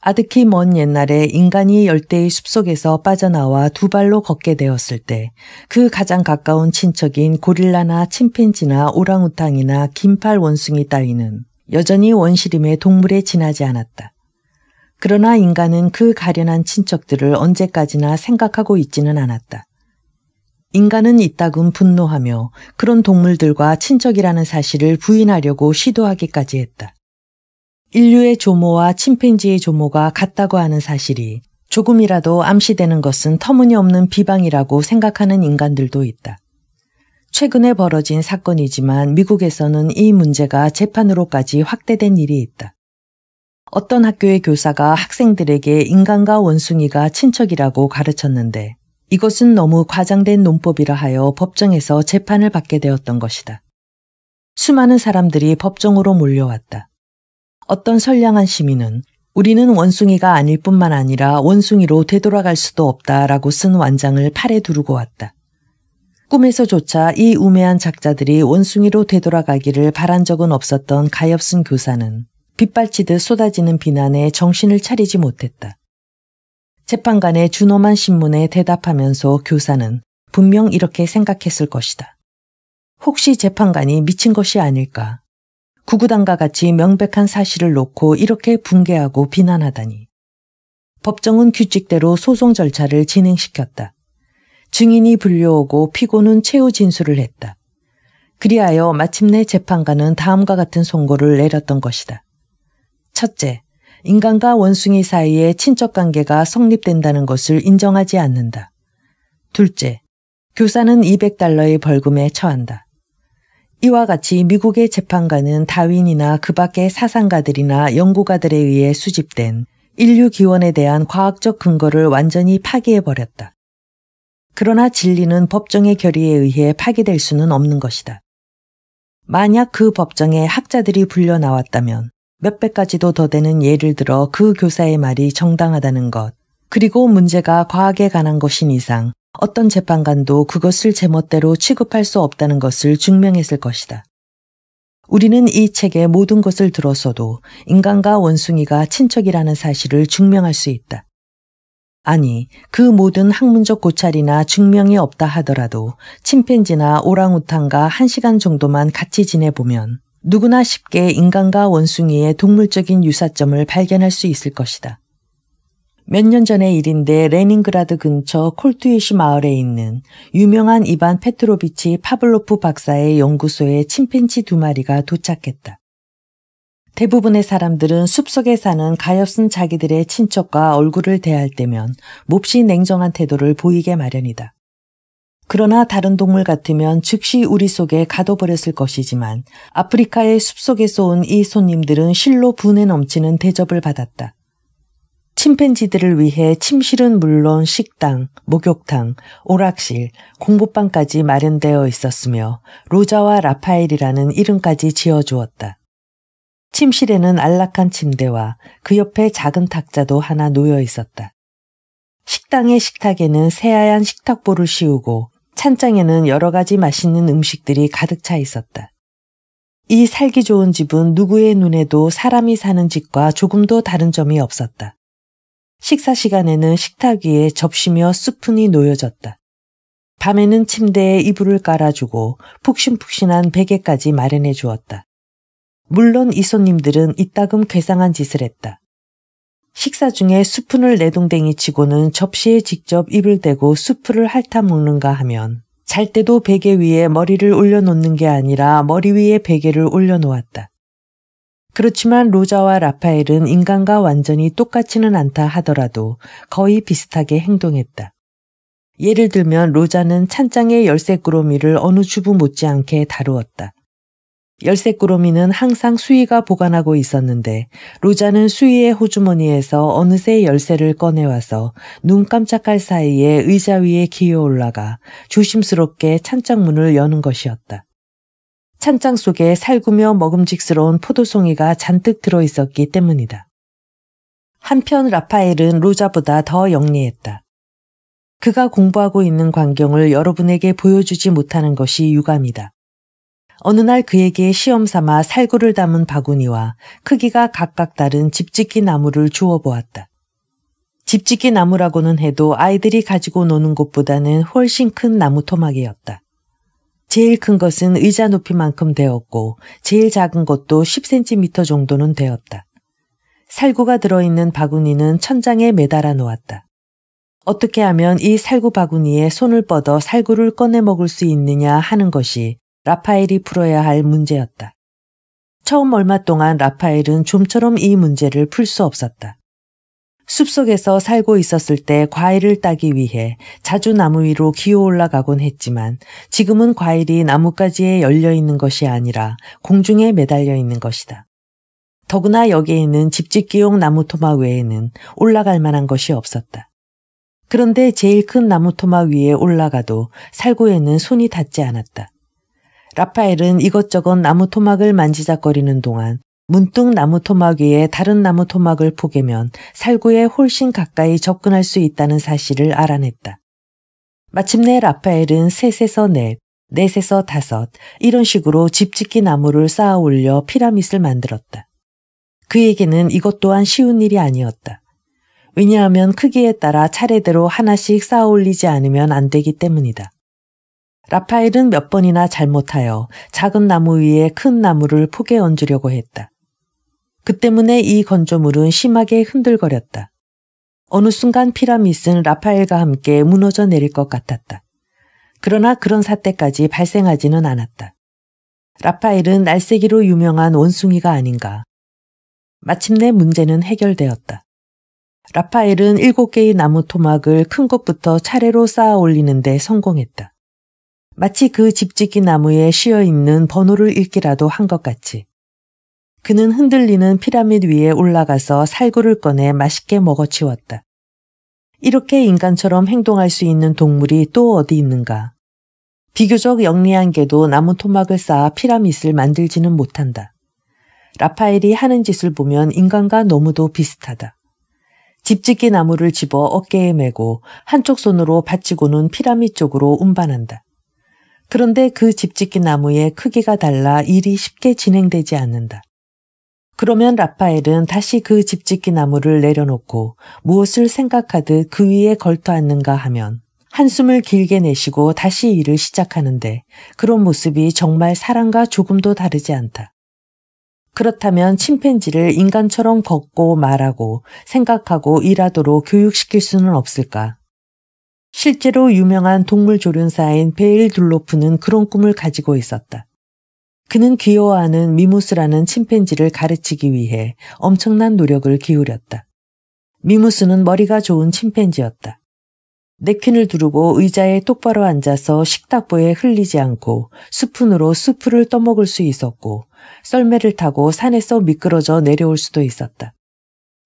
아득히 먼 옛날에 인간이 열대의 숲속에서 빠져나와 두 발로 걷게 되었을 때 그 가장 가까운 친척인 고릴라나 침팬지나 오랑우탕이나 긴팔 원숭이 따위는 여전히 원시림의 동물에 지나지 않았다. 그러나 인간은 그 가련한 친척들을 언제까지나 생각하고 있지는 않았다. 인간은 이따금 분노하며 그런 동물들과 친척이라는 사실을 부인하려고 시도하기까지 했다. 인류의 조모와 침팬지의 조모가 같다고 하는 사실이 조금이라도 암시되는 것은 터무니없는 비방이라고 생각하는 인간들도 있다. 최근에 벌어진 사건이지만 미국에서는 이 문제가 재판으로까지 확대된 일이 있다. 어떤 학교의 교사가 학생들에게 인간과 원숭이가 친척이라고 가르쳤는데 이것은 너무 과장된 논법이라 하여 법정에서 재판을 받게 되었던 것이다. 수많은 사람들이 법정으로 몰려왔다. 어떤 선량한 시민은 우리는 원숭이가 아닐 뿐만 아니라 원숭이로 되돌아갈 수도 없다라고 쓴 완장을 팔에 두르고 왔다. 꿈에서조차 이 우매한 작자들이 원숭이로 되돌아가기를 바란 적은 없었던 가엾은 교사는 빗발치듯 쏟아지는 비난에 정신을 차리지 못했다. 재판관의 준엄한 신문에 대답하면서 교사는 분명 이렇게 생각했을 것이다. 혹시 재판관이 미친 것이 아닐까? 구구단과 같이 명백한 사실을 놓고 이렇게 붕괴하고 비난하다니. 법정은 규칙대로 소송 절차를 진행시켰다. 증인이 불려오고 피고는 최후 진술을 했다. 그리하여 마침내 재판관은 다음과 같은 선고를 내렸던 것이다. 첫째, 인간과 원숭이 사이의 친척관계가 성립된다는 것을 인정하지 않는다. 둘째, 교사는 $200의 벌금에 처한다. 이와 같이 미국의 재판관은 다윈이나 그 밖의 사상가들이나 연구가들에 의해 수집된 인류 기원에 대한 과학적 근거를 완전히 파기해버렸다. 그러나 진리는 법정의 결의에 의해 파기될 수는 없는 것이다. 만약 그 법정에 학자들이 불려 나왔다면 몇백 가지도 더 되는 예를 들어 그 교사의 말이 정당하다는 것, 그리고 문제가 과학에 관한 것인 이상 어떤 재판관도 그것을 제멋대로 취급할 수 없다는 것을 증명했을 것이다. 우리는 이 책의 모든 것을 들었어도 인간과 원숭이가 친척이라는 사실을 증명할 수 있다. 아니, 그 모든 학문적 고찰이나 증명이 없다 하더라도 침팬지나 오랑우탕과 1시간 정도만 같이 지내보면 누구나 쉽게 인간과 원숭이의 동물적인 유사점을 발견할 수 있을 것이다. 몇 년 전의 일인데 레닌그라드 근처 콜투이시 마을에 있는 유명한 이반 페트로비치 파블로프 박사의 연구소에 침팬지 2마리가 도착했다. 대부분의 사람들은 숲속에 사는 가엾은 자기들의 친척과 얼굴을 대할 때면 몹시 냉정한 태도를 보이게 마련이다. 그러나 다른 동물 같으면 즉시 우리 속에 가둬버렸을 것이지만 아프리카의 숲속에서 온 이 손님들은 실로 분에 넘치는 대접을 받았다. 침팬지들을 위해 침실은 물론 식당, 목욕탕, 오락실, 공부방까지 마련되어 있었으며 로자와 라파엘이라는 이름까지 지어주었다. 침실에는 안락한 침대와 그 옆에 작은 탁자도 하나 놓여 있었다. 식당의 식탁에는 새하얀 식탁보를 씌우고 찬장에는 여러 가지 맛있는 음식들이 가득 차 있었다. 이 살기 좋은 집은 누구의 눈에도 사람이 사는 집과 조금도 다른 점이 없었다. 식사 시간에는 식탁 위에 접시며 스푼이 놓여졌다. 밤에는 침대에 이불을 깔아주고 푹신푹신한 베개까지 마련해 주었다. 물론 이 손님들은 이따금 괴상한 짓을 했다. 식사 중에 스푼을 내동댕이 치고는 접시에 직접 입을 대고 수프를 핥아 먹는가 하면 잘 때도 베개 위에 머리를 올려놓는 게 아니라 머리 위에 베개를 올려놓았다. 그렇지만 로자와 라파엘은 인간과 완전히 똑같지는 않다 하더라도 거의 비슷하게 행동했다. 예를 들면 로자는 찬장의 열쇠꾸러미를 어느 주부 못지않게 다루었다. 열쇠꾸러미는 항상 수희가 보관하고 있었는데 로자는 수희의 호주머니에서 어느새 열쇠를 꺼내와서 눈 깜짝할 사이에 의자 위에 기어 올라가 조심스럽게 찬장문을 여는 것이었다. 찬장 속에 살구며 먹음직스러운 포도송이가 잔뜩 들어있었기 때문이다. 한편 라파엘은 로자보다 더 영리했다. 그가 공부하고 있는 광경을 여러분에게 보여주지 못하는 것이 유감이다. 어느 날 그에게 시험 삼아 살구를 담은 바구니와 크기가 각각 다른 집짓기 나무를 주워 보았다. 집짓기 나무라고는 해도 아이들이 가지고 노는 것보다는 훨씬 큰 나무 토막이었다. 제일 큰 것은 의자 높이만큼 되었고 제일 작은 것도 10cm 정도는 되었다. 살구가 들어있는 바구니는 천장에 매달아 놓았다. 어떻게 하면 이 살구 바구니에 손을 뻗어 살구를 꺼내 먹을 수 있느냐 하는 것이 라파엘이 풀어야 할 문제였다. 처음 얼마 동안 라파엘은 좀처럼 이 문제를 풀 수 없었다. 숲속에서 살고 있었을 때 과일을 따기 위해 자주 나무 위로 기어 올라가곤 했지만 지금은 과일이 나뭇가지에 열려 있는 것이 아니라 공중에 매달려 있는 것이다. 더구나 여기에는 집짓기용 나무 토막 외에는 올라갈 만한 것이 없었다. 그런데 제일 큰 나무 토막 위에 올라가도 살구에는 손이 닿지 않았다. 라파엘은 이것저것 나무 토막을 만지작거리는 동안 문득 나무 토막 위에 다른 나무 토막을 포개면 살구에 훨씬 가까이 접근할 수 있다는 사실을 알아냈다. 마침내 라파엘은 셋에서 넷, 넷에서 다섯 이런 식으로 집짓기 나무를 쌓아 올려 피라밋을 만들었다. 그에게는 이것 또한 쉬운 일이 아니었다. 왜냐하면 크기에 따라 차례대로 하나씩 쌓아 올리지 않으면 안 되기 때문이다. 라파엘은 몇 번이나 잘못하여 작은 나무 위에 큰 나무를 포개 얹으려고 했다. 그 때문에 이 건조물은 심하게 흔들거렸다. 어느 순간 피라밋은 라파엘과 함께 무너져 내릴 것 같았다. 그러나 그런 사태까지 발생하지는 않았다. 라파엘은 날쌔기로 유명한 원숭이가 아닌가. 마침내 문제는 해결되었다. 라파엘은 7개의 나무 토막을 큰 것부터 차례로 쌓아 올리는 데 성공했다. 마치 그 집짓기 나무에 쉬어있는 번호를 읽기라도 한 것 같이. 그는 흔들리는 피라밋 위에 올라가서 살구를 꺼내 맛있게 먹어치웠다. 이렇게 인간처럼 행동할 수 있는 동물이 또 어디 있는가? 비교적 영리한 개도 나무 토막을 쌓아 피라밋을 만들지는 못한다. 라파엘이 하는 짓을 보면 인간과 너무도 비슷하다. 집짓기 나무를 집어 어깨에 메고 한쪽 손으로 받치고는 피라밋 쪽으로 운반한다. 그런데 그 집짓기 나무의 크기가 달라 일이 쉽게 진행되지 않는다. 그러면 라파엘은 다시 그 집짓기 나무를 내려놓고 무엇을 생각하듯 그 위에 걸터 앉는가 하면 한숨을 길게 내쉬고 다시 일을 시작하는데 그런 모습이 정말 사람과 조금도 다르지 않다. 그렇다면 침팬지를 인간처럼 걷고 말하고 생각하고 일하도록 교육시킬 수는 없을까? 실제로 유명한 동물 조련사인 베일 둘로프는 그런 꿈을 가지고 있었다. 그는 귀여워하는 미무스라는 침팬지를 가르치기 위해 엄청난 노력을 기울였다. 미무스는 머리가 좋은 침팬지였다. 냅킨을 두르고 의자에 똑바로 앉아서 식탁보에 흘리지 않고 스푼으로 수프를 떠먹을 수 있었고 썰매를 타고 산에서 미끄러져 내려올 수도 있었다.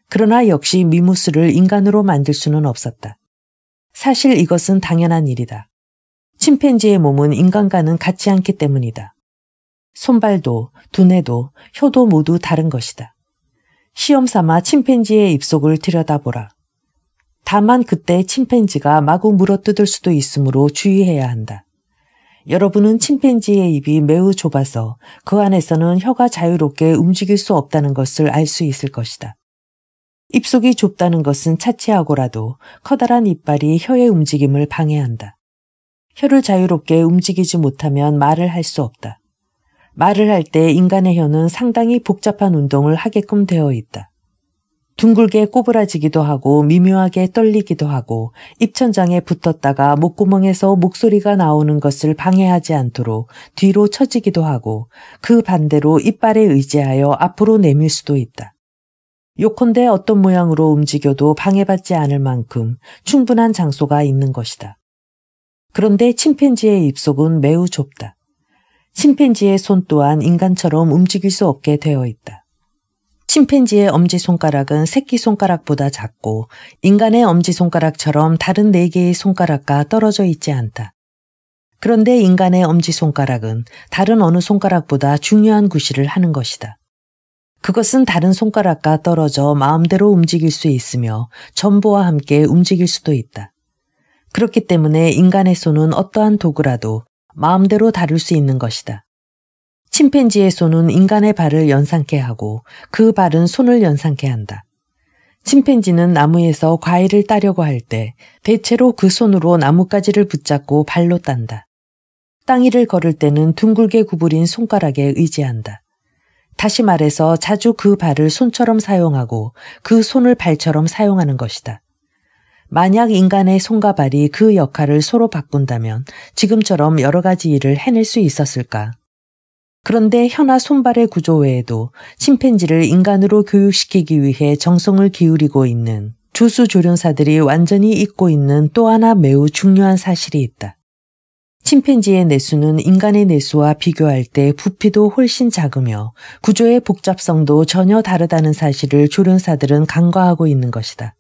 그러나 역시 미무스를 인간으로 만들 수는 없었다. 사실 이것은 당연한 일이다. 침팬지의 몸은 인간과는 같지 않기 때문이다. 손발도, 두뇌도, 혀도 모두 다른 것이다. 시험 삼아 침팬지의 입속을 들여다보라. 다만 그때 침팬지가 마구 물어뜯을 수도 있으므로 주의해야 한다. 여러분은 침팬지의 입이 매우 좁아서 그 안에서는 혀가 자유롭게 움직일 수 없다는 것을 알 수 있을 것이다. 입속이 좁다는 것은 차치하고라도 커다란 이빨이 혀의 움직임을 방해한다. 혀를 자유롭게 움직이지 못하면 말을 할 수 없다. 말을 할 때 인간의 혀는 상당히 복잡한 운동을 하게끔 되어 있다. 둥글게 꼬부라지기도 하고 미묘하게 떨리기도 하고 입천장에 붙었다가 목구멍에서 목소리가 나오는 것을 방해하지 않도록 뒤로 처지기도 하고 그 반대로 이빨에 의지하여 앞으로 내밀 수도 있다. 요컨대 어떤 모양으로 움직여도 방해받지 않을 만큼 충분한 장소가 있는 것이다. 그런데 침팬지의 입속은 매우 좁다. 침팬지의 손 또한 인간처럼 움직일 수 없게 되어 있다. 침팬지의 엄지손가락은 새끼손가락보다 작고 인간의 엄지손가락처럼 다른 4개의 손가락과 떨어져 있지 않다. 그런데 인간의 엄지손가락은 다른 어느 손가락보다 중요한 구실을 하는 것이다. 그것은 다른 손가락과 떨어져 마음대로 움직일 수 있으며 전보와 함께 움직일 수도 있다. 그렇기 때문에 인간의 손은 어떠한 도구라도 마음대로 다룰 수 있는 것이다. 침팬지의 손은 인간의 발을 연상케 하고 그 발은 손을 연상케 한다. 침팬지는 나무에서 과일을 따려고 할 때 대체로 그 손으로 나뭇가지를 붙잡고 발로 딴다. 땅 위를 걸을 때는 둥글게 구부린 손가락에 의지한다. 다시 말해서 자주 그 발을 손처럼 사용하고 그 손을 발처럼 사용하는 것이다. 만약 인간의 손과 발이 그 역할을 서로 바꾼다면 지금처럼 여러 가지 일을 해낼 수 있었을까? 그런데 현아 손발의 구조 외에도 침팬지를 인간으로 교육시키기 위해 정성을 기울이고 있는 조수조련사들이 완전히 잊고 있는 또 하나 매우 중요한 사실이 있다. 침팬지의 뇌수는 인간의 뇌수와 비교할 때 부피도 훨씬 작으며 구조의 복잡성도 전혀 다르다는 사실을 조련사들은 간과하고 있는 것이다.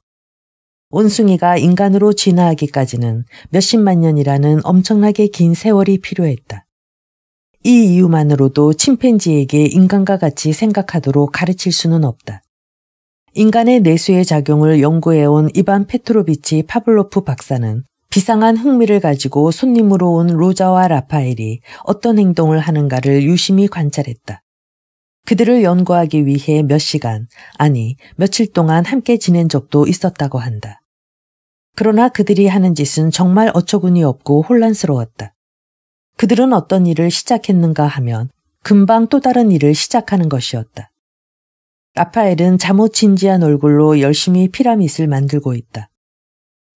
원숭이가 인간으로 진화하기까지는 몇십만 년이라는 엄청나게 긴 세월이 필요했다. 이 이유만으로도 침팬지에게 인간과 같이 생각하도록 가르칠 수는 없다. 인간의 뇌수의 작용을 연구해온 이반 페트로비치 파블로프 박사는 비상한 흥미를 가지고 손님으로 온 로자와 라파엘이 어떤 행동을 하는가를 유심히 관찰했다. 그들을 연구하기 위해 몇 시간, 아니 며칠 동안 함께 지낸 적도 있었다고 한다. 그러나 그들이 하는 짓은 정말 어처구니 없고 혼란스러웠다. 그들은 어떤 일을 시작했는가 하면 금방 또 다른 일을 시작하는 것이었다. 라파엘은 잠옷 진지한 얼굴로 열심히 피라밋을 만들고 있다.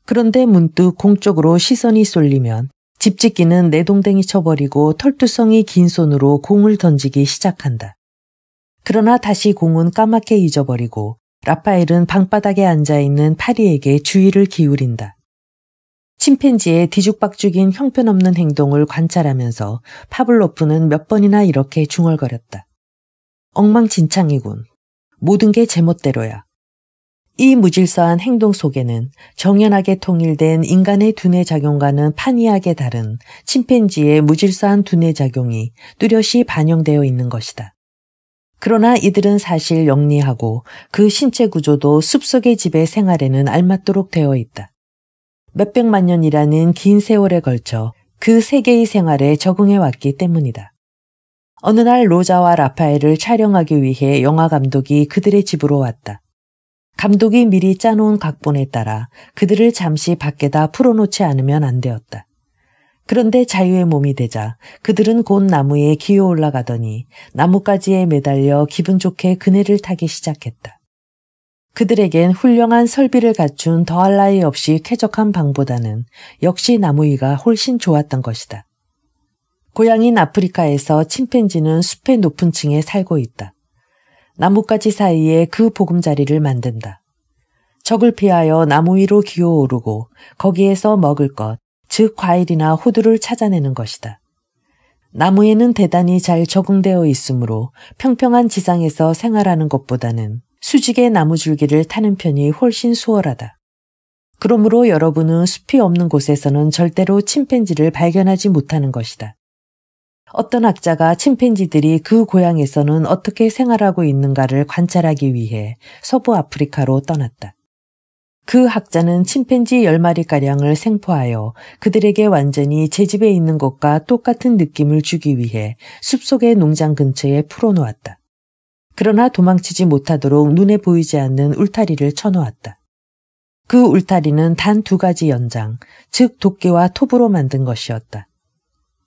그런데 문득 공 쪽으로 시선이 쏠리면 집짓기는 내동댕이 쳐버리고 털투성이 긴 손으로 공을 던지기 시작한다. 그러나 다시 공은 까맣게 잊어버리고 라파엘은 방바닥에 앉아있는 파리에게 주의를 기울인다. 침팬지의 뒤죽박죽인 형편없는 행동을 관찰하면서 파블로프는 몇 번이나 이렇게 중얼거렸다. 엉망진창이군. 모든 게 제멋대로야. 이 무질서한 행동 속에는 정연하게 통일된 인간의 두뇌 작용과는 판이하게 다른 침팬지의 무질서한 두뇌 작용이 뚜렷이 반영되어 있는 것이다. 그러나 이들은 사실 영리하고 그 신체 구조도 숲속의 집의 생활에는 알맞도록 되어 있다. 몇백만 년이라는 긴 세월에 걸쳐 그 세계의 생활에 적응해 왔기 때문이다. 어느 날 로자와 라파엘을 촬영하기 위해 영화 감독이 그들의 집으로 왔다. 감독이 미리 짜놓은 각본에 따라 그들을 잠시 밖에다 풀어놓지 않으면 안 되었다. 그런데 자유의 몸이 되자 그들은 곧 나무에 기어 올라가더니 나뭇가지에 매달려 기분 좋게 그네를 타기 시작했다. 그들에겐 훌륭한 설비를 갖춘 더할 나위 없이 쾌적한 방보다는 역시 나무 위가 훨씬 좋았던 것이다. 고향인 아프리카에서 침팬지는 숲의 높은 층에 살고 있다. 나뭇가지 사이에 그 보금자리를 만든다. 적을 피하여 나무 위로 기어오르고 거기에서 먹을 것, 즉 과일이나 호두를 찾아내는 것이다. 나무에는 대단히 잘 적응되어 있으므로 평평한 지상에서 생활하는 것보다는 수직의 나무줄기를 타는 편이 훨씬 수월하다. 그러므로 여러분은 숲이 없는 곳에서는 절대로 침팬지를 발견하지 못하는 것이다. 어떤 학자가 침팬지들이 그 고향에서는 어떻게 생활하고 있는가를 관찰하기 위해 서부 아프리카로 떠났다. 그 학자는 침팬지 10마리가량을 생포하여 그들에게 완전히 제 집에 있는 것과 똑같은 느낌을 주기 위해 숲속의 농장 근처에 풀어놓았다. 그러나 도망치지 못하도록 눈에 보이지 않는 울타리를 쳐놓았다. 그 울타리는 단 2가지 연장, 즉 도끼와 톱으로 만든 것이었다.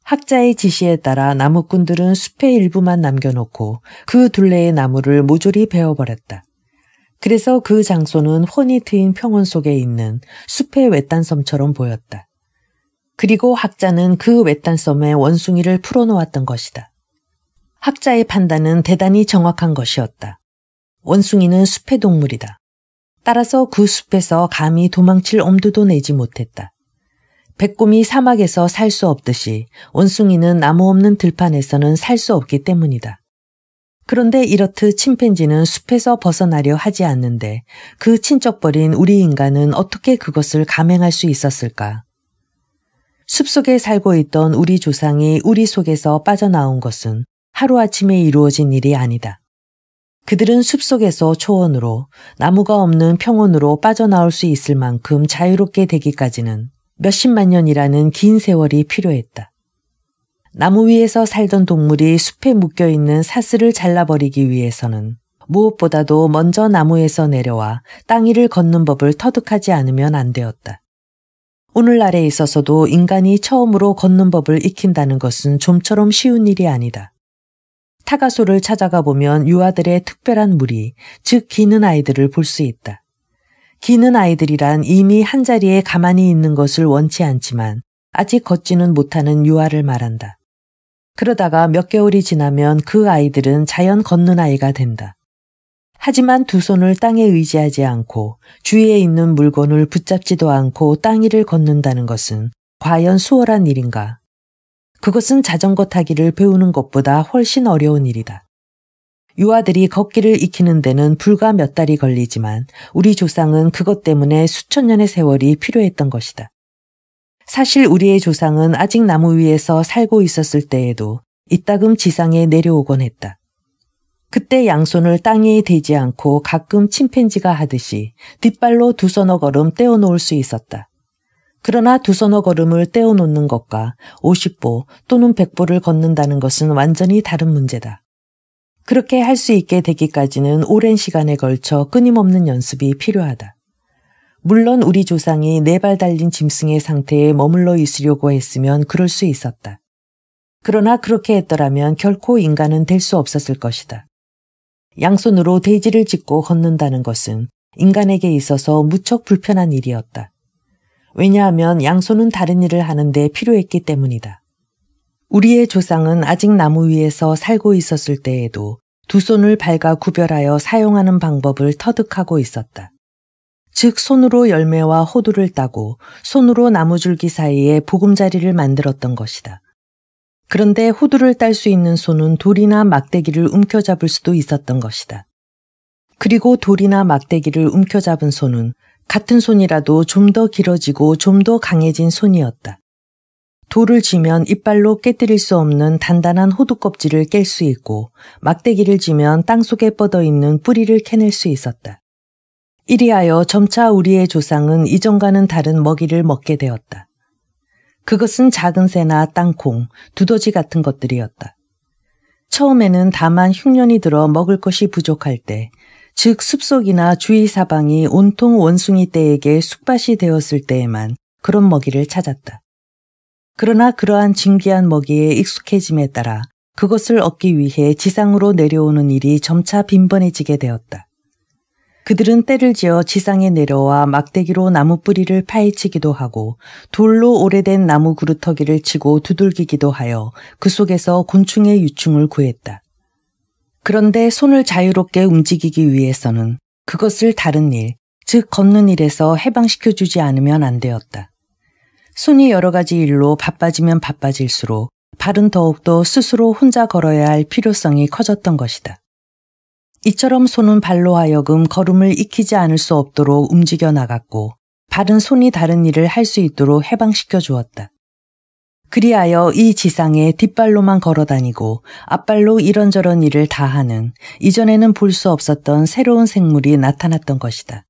학자의 지시에 따라 나무꾼들은 숲의 일부만 남겨놓고 그 둘레의 나무를 모조리 베어버렸다. 그래서 그 장소는 훤히 트인 평원 속에 있는 숲의 외딴섬처럼 보였다. 그리고 학자는 그 외딴섬에 원숭이를 풀어놓았던 것이다. 학자의 판단은 대단히 정확한 것이었다. 원숭이는 숲의 동물이다. 따라서 그 숲에서 감히 도망칠 엄두도 내지 못했다. 백곰이 사막에서 살 수 없듯이 원숭이는 나무 없는 들판에서는 살 수 없기 때문이다. 그런데 이렇듯 침팬지는 숲에서 벗어나려 하지 않는데 그 친척벌인 우리 인간은 어떻게 그것을 감행할 수 있었을까? 숲속에 살고 있던 우리 조상이 우리 속에서 빠져나온 것은 하루아침에 이루어진 일이 아니다. 그들은 숲속에서 초원으로 나무가 없는 평원으로 빠져나올 수 있을 만큼 자유롭게 되기까지는 몇십만 년이라는 긴 세월이 필요했다. 나무 위에서 살던 동물이 숲에 묶여있는 사슬을 잘라버리기 위해서는 무엇보다도 먼저 나무에서 내려와 땅 위를 걷는 법을 터득하지 않으면 안 되었다. 오늘날에 있어서도 인간이 처음으로 걷는 법을 익힌다는 것은 좀처럼 쉬운 일이 아니다. 타가소를 찾아가 보면 유아들의 특별한 무리, 즉 기는 아이들을 볼 수 있다. 기는 아이들이란 이미 한자리에 가만히 있는 것을 원치 않지만 아직 걷지는 못하는 유아를 말한다. 그러다가 몇 개월이 지나면 그 아이들은 자연 걷는 아이가 된다. 하지만 두 손을 땅에 의지하지 않고 주위에 있는 물건을 붙잡지도 않고 땅 위를 걷는다는 것은 과연 수월한 일인가? 그것은 자전거 타기를 배우는 것보다 훨씬 어려운 일이다. 유아들이 걷기를 익히는 데는 불과 몇 달이 걸리지만 우리 조상은 그것 때문에 수천 년의 세월이 필요했던 것이다. 사실 우리의 조상은 아직 나무 위에서 살고 있었을 때에도 이따금 지상에 내려오곤 했다. 그때 양손을 땅 위에 대지 않고 가끔 침팬지가 하듯이 뒷발로 두 서너 걸음 떼어놓을 수 있었다. 그러나 두 서너 걸음을 떼어놓는 것과 50보 또는 100보를 걷는다는 것은 완전히 다른 문제다. 그렇게 할 수 있게 되기까지는 오랜 시간에 걸쳐 끊임없는 연습이 필요하다. 물론 우리 조상이 4발 달린 짐승의 상태에 머물러 있으려고 했으면 그럴 수 있었다. 그러나 그렇게 했더라면 결코 인간은 될 수 없었을 것이다. 양손으로 대지를 짚고 걷는다는 것은 인간에게 있어서 무척 불편한 일이었다. 왜냐하면 양손은 다른 일을 하는데 필요했기 때문이다. 우리의 조상은 아직 나무 위에서 살고 있었을 때에도 두 손을 발과 구별하여 사용하는 방법을 터득하고 있었다. 즉 손으로 열매와 호두를 따고 손으로 나무줄기 사이에 보금자리를 만들었던 것이다. 그런데 호두를 딸 수 있는 손은 돌이나 막대기를 움켜잡을 수도 있었던 것이다. 그리고 돌이나 막대기를 움켜잡은 손은 같은 손이라도 좀 더 길어지고 좀 더 강해진 손이었다. 돌을 쥐면 이빨로 깨뜨릴 수 없는 단단한 호두 껍질을 깰 수 있고 막대기를 쥐면 땅속에 뻗어있는 뿌리를 캐낼 수 있었다. 이리하여 점차 우리의 조상은 이전과는 다른 먹이를 먹게 되었다. 그것은 작은 새나 땅콩, 두더지 같은 것들이었다. 처음에는 다만 흉년이 들어 먹을 것이 부족할 때, 즉 숲속이나 주위 사방이 온통 원숭이 떼에게 쑥밭이 되었을 때에만 그런 먹이를 찾았다. 그러나 그러한 진귀한 먹이에 익숙해짐에 따라 그것을 얻기 위해 지상으로 내려오는 일이 점차 빈번해지게 되었다. 그들은 떼를 지어 지상에 내려와 막대기로 나무 뿌리를 파헤치기도 하고 돌로 오래된 나무 그루터기를 치고 두들기기도 하여 그 속에서 곤충의 유충을 구했다. 그런데 손을 자유롭게 움직이기 위해서는 그것을 다른 일, 즉 걷는 일에서 해방시켜주지 않으면 안 되었다. 손이 여러 가지 일로 바빠지면 바빠질수록 발은 더욱더 스스로 혼자 걸어야 할 필요성이 커졌던 것이다. 이처럼 손은 발로 하여금 걸음을 익히지 않을 수 없도록 움직여 나갔고 발은 손이 다른 일을 할 수 있도록 해방시켜 주었다. 그리하여 이 지상에 뒷발로만 걸어다니고 앞발로 이런저런 일을 다 하는 이전에는 볼 수 없었던 새로운 생물이 나타났던 것이다.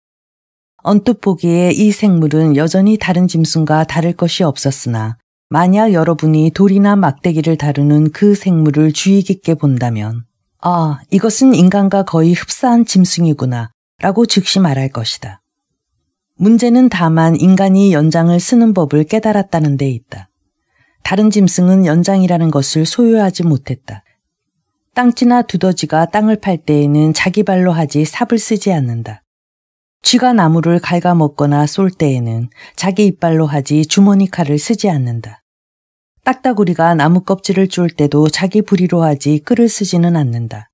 언뜻 보기에 이 생물은 여전히 다른 짐승과 다를 것이 없었으나 만약 여러분이 돌이나 막대기를 다루는 그 생물을 주의 깊게 본다면 아, 이것은 인간과 거의 흡사한 짐승이구나 라고 즉시 말할 것이다. 문제는 다만 인간이 연장을 쓰는 법을 깨달았다는 데 있다. 다른 짐승은 연장이라는 것을 소유하지 못했다. 땅쥐나 두더지가 땅을 팔 때에는 자기 발로 하지 삽을 쓰지 않는다. 쥐가 나무를 갉아먹거나 쏠 때에는 자기 이빨로 하지 주머니 칼을 쓰지 않는다. 딱따구리가 나무 껍질을 쫄 때도 자기 부리로 하지 끌을 쓰지는 않는다.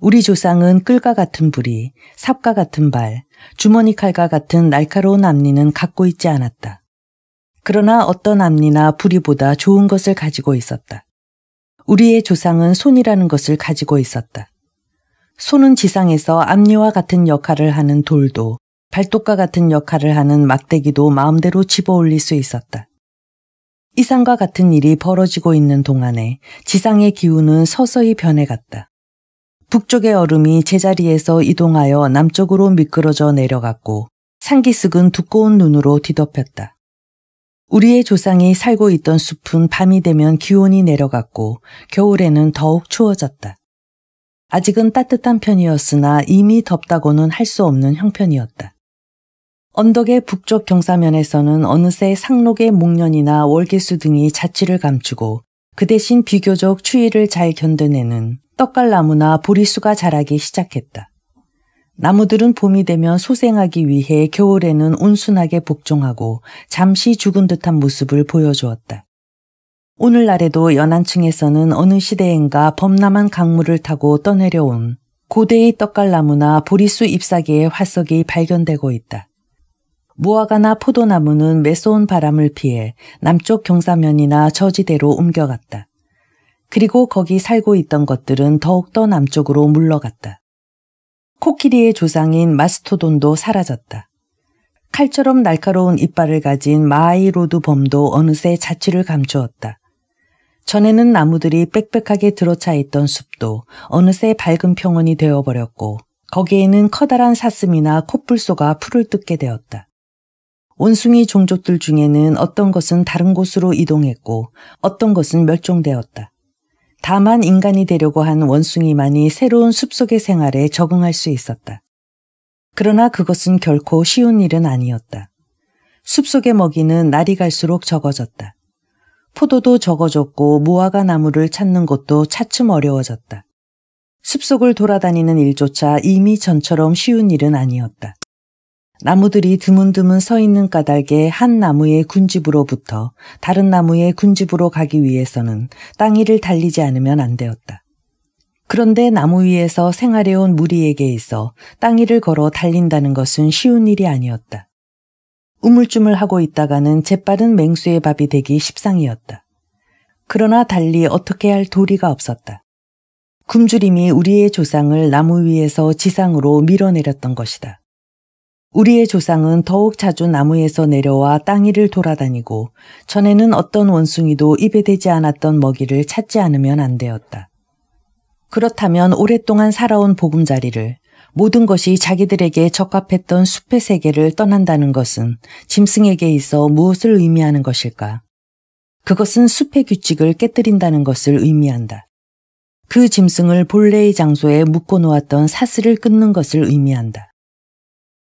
우리 조상은 끌과 같은 부리, 삽과 같은 발, 주머니 칼과 같은 날카로운 앞니는 갖고 있지 않았다. 그러나 어떤 앞니나 부리보다 좋은 것을 가지고 있었다. 우리의 조상은 손이라는 것을 가지고 있었다. 손은 지상에서 앞니와 같은 역할을 하는 돌도 발톱과 같은 역할을 하는 막대기도 마음대로 집어 올릴 수 있었다. 이상과 같은 일이 벌어지고 있는 동안에 지상의 기후는 서서히 변해갔다. 북쪽의 얼음이 제자리에서 이동하여 남쪽으로 미끄러져 내려갔고 산기슭은 두꺼운 눈으로 뒤덮였다. 우리의 조상이 살고 있던 숲은 밤이 되면 기온이 내려갔고 겨울에는 더욱 추워졌다. 아직은 따뜻한 편이었으나 이미 덥다고는 할 수 없는 형편이었다. 언덕의 북쪽 경사면에서는 어느새 상록의 목련이나 월계수 등이 자취를 감추고 그 대신 비교적 추위를 잘 견뎌내는 떡갈나무나 보리수가 자라기 시작했다. 나무들은 봄이 되면 소생하기 위해 겨울에는 온순하게 복종하고 잠시 죽은 듯한 모습을 보여주었다. 오늘날에도 연안층에서는 어느 시대엔가 범람한 강물을 타고 떠내려온 고대의 떡갈나무나 보리수 잎사귀의 화석이 발견되고 있다. 무화과나 포도나무는 매서운 바람을 피해 남쪽 경사면이나 저지대로 옮겨갔다. 그리고 거기 살고 있던 것들은 더욱더 남쪽으로 물러갔다. 코끼리의 조상인 마스토돈도 사라졌다. 칼처럼 날카로운 이빨을 가진 마하이로드 범도 어느새 자취를 감추었다. 전에는 나무들이 빽빽하게 들어차 있던 숲도 어느새 밝은 평원이 되어버렸고 거기에는 커다란 사슴이나 콧불소가 풀을 뜯게 되었다. 원숭이 종족들 중에는 어떤 것은 다른 곳으로 이동했고 어떤 것은 멸종되었다. 다만 인간이 되려고 한 원숭이만이 새로운 숲속의 생활에 적응할 수 있었다. 그러나 그것은 결코 쉬운 일은 아니었다. 숲속의 먹이는 날이 갈수록 적어졌다. 포도도 적어졌고 무화과 나무를 찾는 것도 차츰 어려워졌다. 숲속을 돌아다니는 일조차 이미 전처럼 쉬운 일은 아니었다. 나무들이 드문드문 서 있는 까닭에 한 나무의 군집으로부터 다른 나무의 군집으로 가기 위해서는 땅 위를 달리지 않으면 안 되었다. 그런데 나무 위에서 생활해온 무리에게 있어 땅 위를 걸어 달린다는 것은 쉬운 일이 아니었다. 우물쭈물하고 있다가는 재빠른 맹수의 밥이 되기 십상이었다. 그러나 달리 어떻게 할 도리가 없었다. 굶주림이 우리의 조상을 나무 위에서 지상으로 밀어내렸던 것이다. 우리의 조상은 더욱 자주 나무에서 내려와 땅 위를 돌아다니고 전에는 어떤 원숭이도 입에 대지 않았던 먹이를 찾지 않으면 안 되었다. 그렇다면 오랫동안 살아온 보금자리를 모든 것이 자기들에게 적합했던 숲의 세계를 떠난다는 것은 짐승에게 있어 무엇을 의미하는 것일까? 그것은 숲의 규칙을 깨뜨린다는 것을 의미한다. 그 짐승을 본래의 장소에 묶어놓았던 사슬을 끊는 것을 의미한다.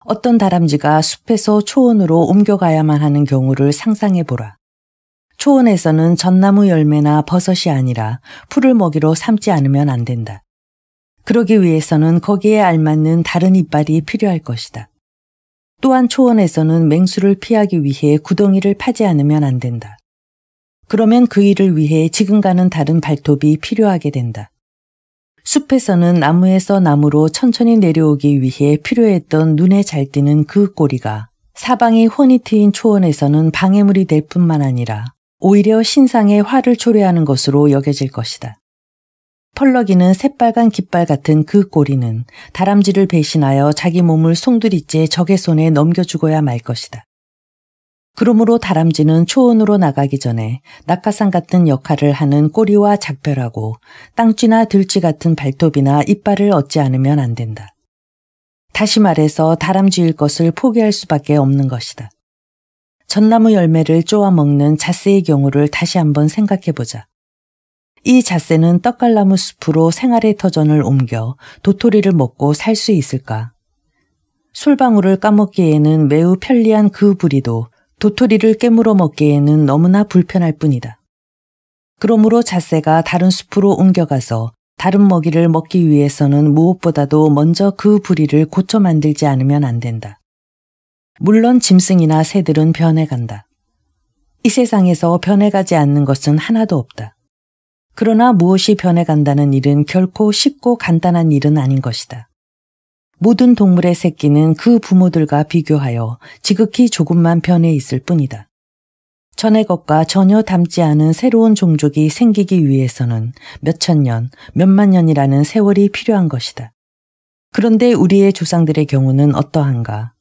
어떤 다람쥐가 숲에서 초원으로 옮겨가야만 하는 경우를 상상해보라. 초원에서는 전나무 열매나 버섯이 아니라 풀을 먹이로 삼지 않으면 안 된다. 그러기 위해서는 거기에 알맞는 다른 이빨이 필요할 것이다. 또한 초원에서는 맹수를 피하기 위해 구덩이를 파지 않으면 안 된다. 그러면 그 일을 위해 지금과는 다른 발톱이 필요하게 된다. 숲에서는 나무에서 나무로 천천히 내려오기 위해 필요했던 눈에 잘 띄는 그 꼬리가 사방이 훤히 트인 초원에서는 방해물이 될 뿐만 아니라 오히려 신상의 화를 초래하는 것으로 여겨질 것이다. 펄럭이는 새빨간 깃발 같은 그 꼬리는 다람쥐를 배신하여 자기 몸을 송두리째 적의 손에 넘겨주고야 말 것이다. 그러므로 다람쥐는 초원으로 나가기 전에 낙하산 같은 역할을 하는 꼬리와 작별하고 땅쥐나 들쥐 같은 발톱이나 이빨을 얻지 않으면 안 된다. 다시 말해서 다람쥐일 것을 포기할 수밖에 없는 것이다. 전나무 열매를 쪼아 먹는 잣새의 경우를 다시 한번 생각해보자. 이 잣새는 떡갈나무 숲으로 생활의 터전을 옮겨 도토리를 먹고 살 수 있을까? 솔방울을 까먹기에는 매우 편리한 그 부리도 도토리를 깨물어 먹기에는 너무나 불편할 뿐이다. 그러므로 잣새가 다른 숲으로 옮겨가서 다른 먹이를 먹기 위해서는 무엇보다도 먼저 그 부리를 고쳐 만들지 않으면 안 된다. 물론 짐승이나 새들은 변해간다. 이 세상에서 변해가지 않는 것은 하나도 없다. 그러나 무엇이 변해간다는 일은 결코 쉽고 간단한 일은 아닌 것이다. 모든 동물의 새끼는 그 부모들과 비교하여 지극히 조금만 변해 있을 뿐이다. 전의 것과 전혀 닮지 않은 새로운 종족이 생기기 위해서는 몇천 년, 몇만 년이라는 세월이 필요한 것이다. 그런데 우리의 조상들의 경우는 어떠한가?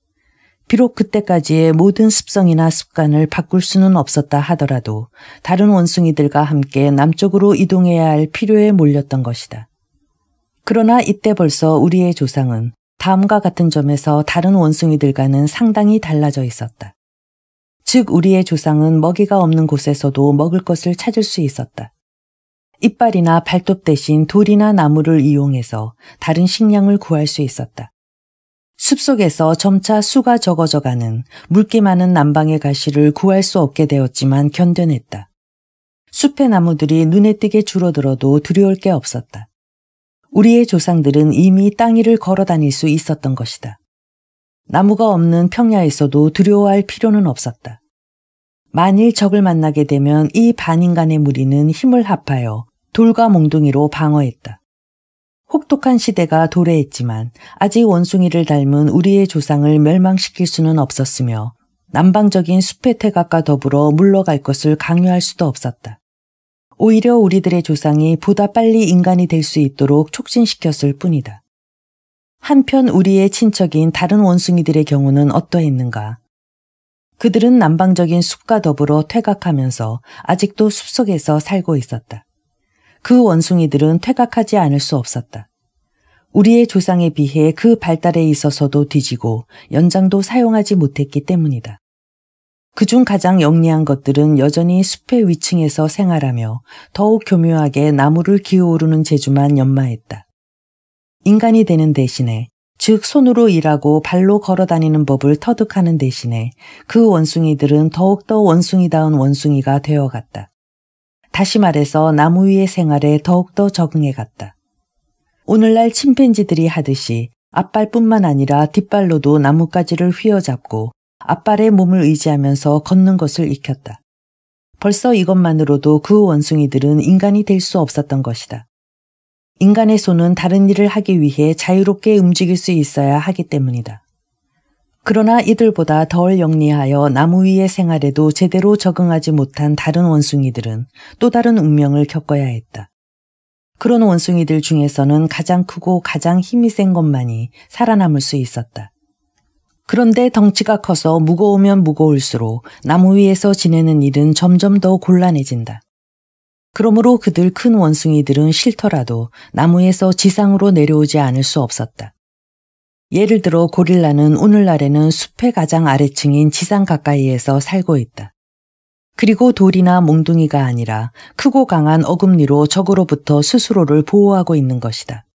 비록 그때까지의 모든 습성이나 습관을 바꿀 수는 없었다 하더라도 다른 원숭이들과 함께 남쪽으로 이동해야 할 필요에 몰렸던 것이다. 그러나 이때 벌써 우리의 조상은 다음과 같은 점에서 다른 원숭이들과는 상당히 달라져 있었다. 즉 우리의 조상은 먹이가 없는 곳에서도 먹을 것을 찾을 수 있었다. 이빨이나 발톱 대신 돌이나 나무를 이용해서 다른 식량을 구할 수 있었다. 숲속에서 점차 수가 적어져가는 묽기 많은 남방의 가시를 구할 수 없게 되었지만 견뎌냈다. 숲의 나무들이 눈에 띄게 줄어들어도 두려울 게 없었다. 우리의 조상들은 이미 땅 위를 걸어 다닐 수 있었던 것이다. 나무가 없는 평야에서도 두려워할 필요는 없었다. 만일 적을 만나게 되면 이 반인간의 무리는 힘을 합하여 돌과 몽둥이로 방어했다. 혹독한 시대가 도래했지만 아직 원숭이를 닮은 우리의 조상을 멸망시킬 수는 없었으며 남방적인 숲의 퇴각과 더불어 물러갈 것을 강요할 수도 없었다. 오히려 우리들의 조상이 보다 빨리 인간이 될 수 있도록 촉진시켰을 뿐이다. 한편 우리의 친척인 다른 원숭이들의 경우는 어떠했는가? 그들은 남방적인 숲과 더불어 퇴각하면서 아직도 숲속에서 살고 있었다. 그 원숭이들은 퇴각하지 않을 수 없었다. 우리의 조상에 비해 그 발달에 있어서도 뒤지고 연장도 사용하지 못했기 때문이다. 그중 가장 영리한 것들은 여전히 숲의 위층에서 생활하며 더욱 교묘하게 나무를 기어오르는 재주만 연마했다. 인간이 되는 대신에, 즉 손으로 일하고 발로 걸어다니는 법을 터득하는 대신에 그 원숭이들은 더욱더 원숭이다운 원숭이가 되어갔다. 다시 말해서 나무 위의 생활에 더욱더 적응해갔다. 오늘날 침팬지들이 하듯이 앞발뿐만 아니라 뒷발로도 나뭇가지를 휘어잡고 앞발에 몸을 의지하면서 걷는 것을 익혔다. 벌써 이것만으로도 그 원숭이들은 인간이 될 수 없었던 것이다. 인간의 손은 다른 일을 하기 위해 자유롭게 움직일 수 있어야 하기 때문이다. 그러나 이들보다 덜 영리하여 나무 위의 생활에도 제대로 적응하지 못한 다른 원숭이들은 또 다른 운명을 겪어야 했다. 그런 원숭이들 중에서는 가장 크고 가장 힘이 센 것만이 살아남을 수 있었다. 그런데 덩치가 커서 무거우면 무거울수록 나무 위에서 지내는 일은 점점 더 곤란해진다. 그러므로 그들 큰 원숭이들은 싫더라도 나무에서 지상으로 내려오지 않을 수 없었다. 예를 들어 고릴라는 오늘날에는 숲의 가장 아래층인 지상 가까이에서 살고 있다. 그리고 돌이나 몽둥이가 아니라 크고 강한 어금니로 적으로부터 스스로를 보호하고 있는 것이다.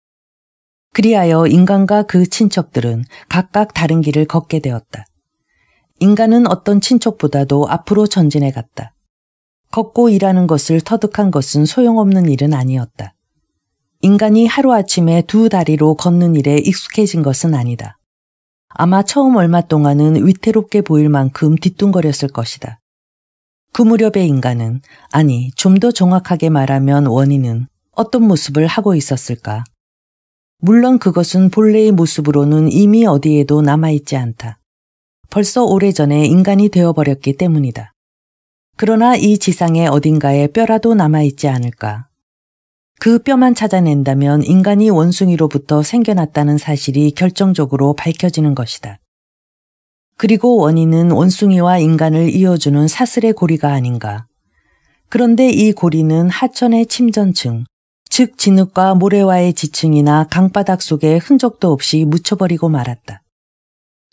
그리하여 인간과 그 친척들은 각각 다른 길을 걷게 되었다. 인간은 어떤 친척보다도 앞으로 전진해 갔다. 걷고 일하는 것을 터득한 것은 소용없는 일은 아니었다. 인간이 하루아침에 두 다리로 걷는 일에 익숙해진 것은 아니다. 아마 처음 얼마 동안은 위태롭게 보일 만큼 뒤뚱거렸을 것이다. 그 무렵의 인간은, 아니 좀 더 정확하게 말하면 원인은 어떤 모습을 하고 있었을까? 물론 그것은 본래의 모습으로는 이미 어디에도 남아있지 않다. 벌써 오래전에 인간이 되어버렸기 때문이다. 그러나 이 지상의 어딘가에 뼈라도 남아있지 않을까? 그 뼈만 찾아낸다면 인간이 원숭이로부터 생겨났다는 사실이 결정적으로 밝혀지는 것이다. 그리고 원인은 원숭이와 인간을 이어주는 사슬의 고리가 아닌가. 그런데 이 고리는 하천의 침전층, 즉 진흙과 모래와의 지층이나 강바닥 속에 흔적도 없이 묻혀버리고 말았다.